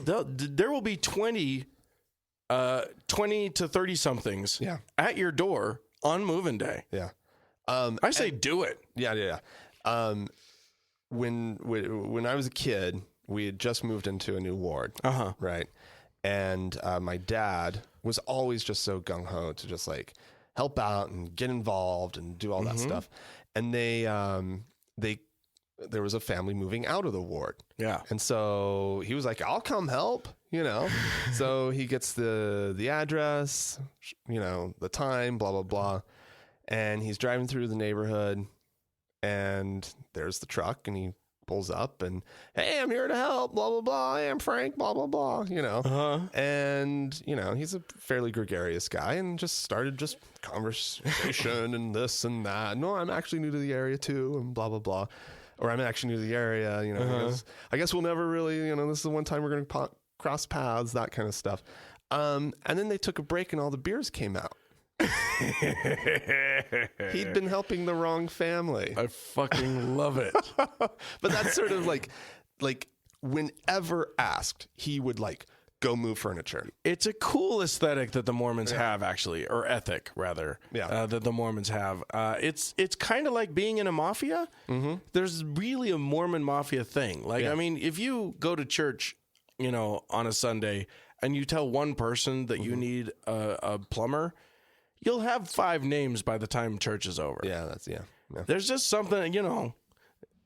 Speaker 2: There will be 20 to 30 somethings at your door on moving day.
Speaker 1: Yeah.
Speaker 2: I say do it.
Speaker 1: Yeah. When I was a kid, we had just moved into a new ward. Right. And my dad was always just so gung-ho to just like help out and get involved and do all that stuff. And there was a family moving out of the ward. Yeah. And so he was like, I'll come help, you know. So he gets the address, you know, the time, blah, blah, blah. And he's driving through the neighborhood and there's the truck and he pulls up and, hey, I'm here to help, blah, blah, blah. Hey, I'm Frank, blah, blah, blah, you know. And, you know, he's a fairly gregarious guy and just started just conversation and this and that. No, I'm actually new to the area too and blah, blah, blah. Or I'm actually new to the area, you know. I guess we'll never really, you know, this is the one time we're going to cross paths, that kind of stuff. And then they took a break and all the beers came out. He'd been helping the wrong family.
Speaker 2: I fucking love it.
Speaker 1: But that's sort of like whenever asked, he would like go move furniture.
Speaker 2: It's a cool aesthetic that the Mormons have, actually, or ethic rather. That the Mormons have. It's kind of like being in a mafia. There's really a Mormon mafia thing. Like, I mean, if you go to church, you know, on a Sunday and you tell one person that you need a plumber, you'll have 5 names by the time church is over.
Speaker 1: Yeah.
Speaker 2: There's just something, you know,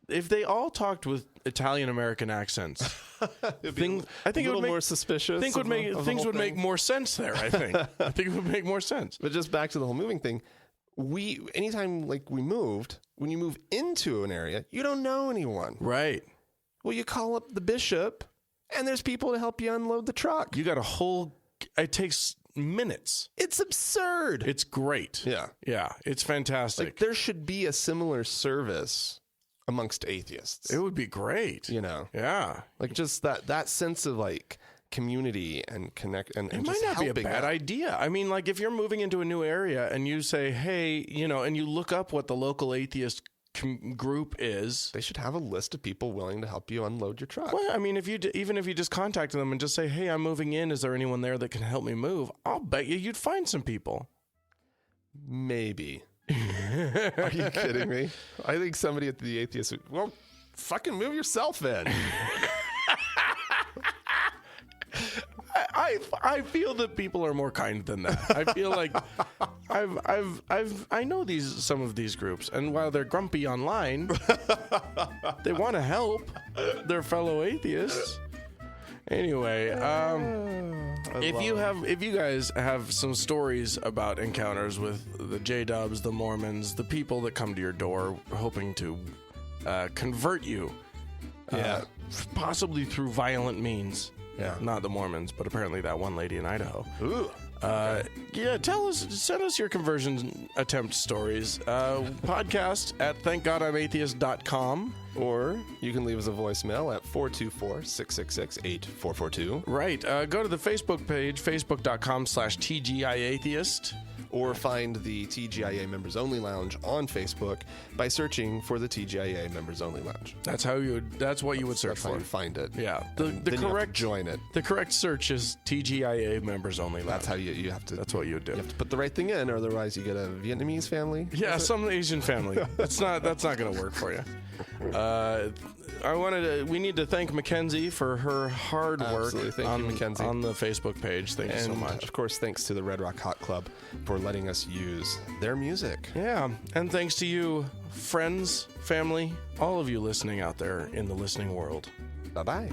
Speaker 2: if they all talked with Italian American accents, I think it would make
Speaker 1: more suspicious.
Speaker 2: Things would make more sense there. I think it would make more sense.
Speaker 1: But just back to the whole moving thing, anytime like we moved, when you move into an area, you don't know anyone,
Speaker 2: right?
Speaker 1: Well, you call up the bishop, and there's people to help you unload the truck.
Speaker 2: You got a whole. It takes minutes.
Speaker 1: It's absurd.
Speaker 2: It's great. Yeah. It's fantastic.
Speaker 1: Like, there should be a similar service amongst atheists.
Speaker 2: It would be great.
Speaker 1: You know?
Speaker 2: Yeah.
Speaker 1: Like just that sense of like community and connect and
Speaker 2: it
Speaker 1: just
Speaker 2: might not be a
Speaker 1: helping
Speaker 2: bad
Speaker 1: out.
Speaker 2: idea. I mean, like if you're moving into a new area and you say, hey, you know, and you look up what the local atheist group is,
Speaker 1: they should have a list of people willing to help you unload your truck.
Speaker 2: Well, I mean, even if you just contact them and just say, hey, I'm moving in, is there anyone there that can help me move? I'll bet you'd find some people.
Speaker 1: Maybe. Are you kidding me? I think somebody at the atheist would, well, fucking move yourself in.
Speaker 2: I feel that people are more kind than that. I feel like I know some of these groups, and while they're grumpy online, they want to help their fellow atheists. Anyway, if you guys have some stories about encounters with the J-Dubs, the Mormons, the people that come to your door hoping to convert you, possibly through violent means. Yeah, not the Mormons, but apparently that one lady in Idaho.
Speaker 1: Ooh.
Speaker 2: Yeah, send us your conversion attempt stories. Podcast at thankgodimatheist.com.
Speaker 1: Or you can leave us a voicemail at 424-666-8442.
Speaker 2: Right. Go to the Facebook page, facebook.com/TGIAtheist.
Speaker 1: Or find the TGIA Members Only Lounge on Facebook by searching for the TGIA Members Only Lounge.
Speaker 2: That's what you would search
Speaker 1: That's how
Speaker 2: for.
Speaker 1: you find it.
Speaker 2: Yeah.
Speaker 1: Then you have to join it.
Speaker 2: The correct search is TGIA Members Only Lounge.
Speaker 1: That's how you have to.
Speaker 2: That's what you would do.
Speaker 1: You have to put the right thing in, or otherwise you get a Vietnamese family.
Speaker 2: Yeah, some Asian family. That's not going to work for you. We need to thank Mackenzie for her hard work
Speaker 1: Thank you, Mackenzie.
Speaker 2: on the Facebook page. Thank you so much.
Speaker 1: Of course, thanks to the Red Rock Hot Club for letting us use their music.
Speaker 2: Yeah, and thanks to you, friends, family, all of you listening out there in the listening world.
Speaker 1: Bye-bye.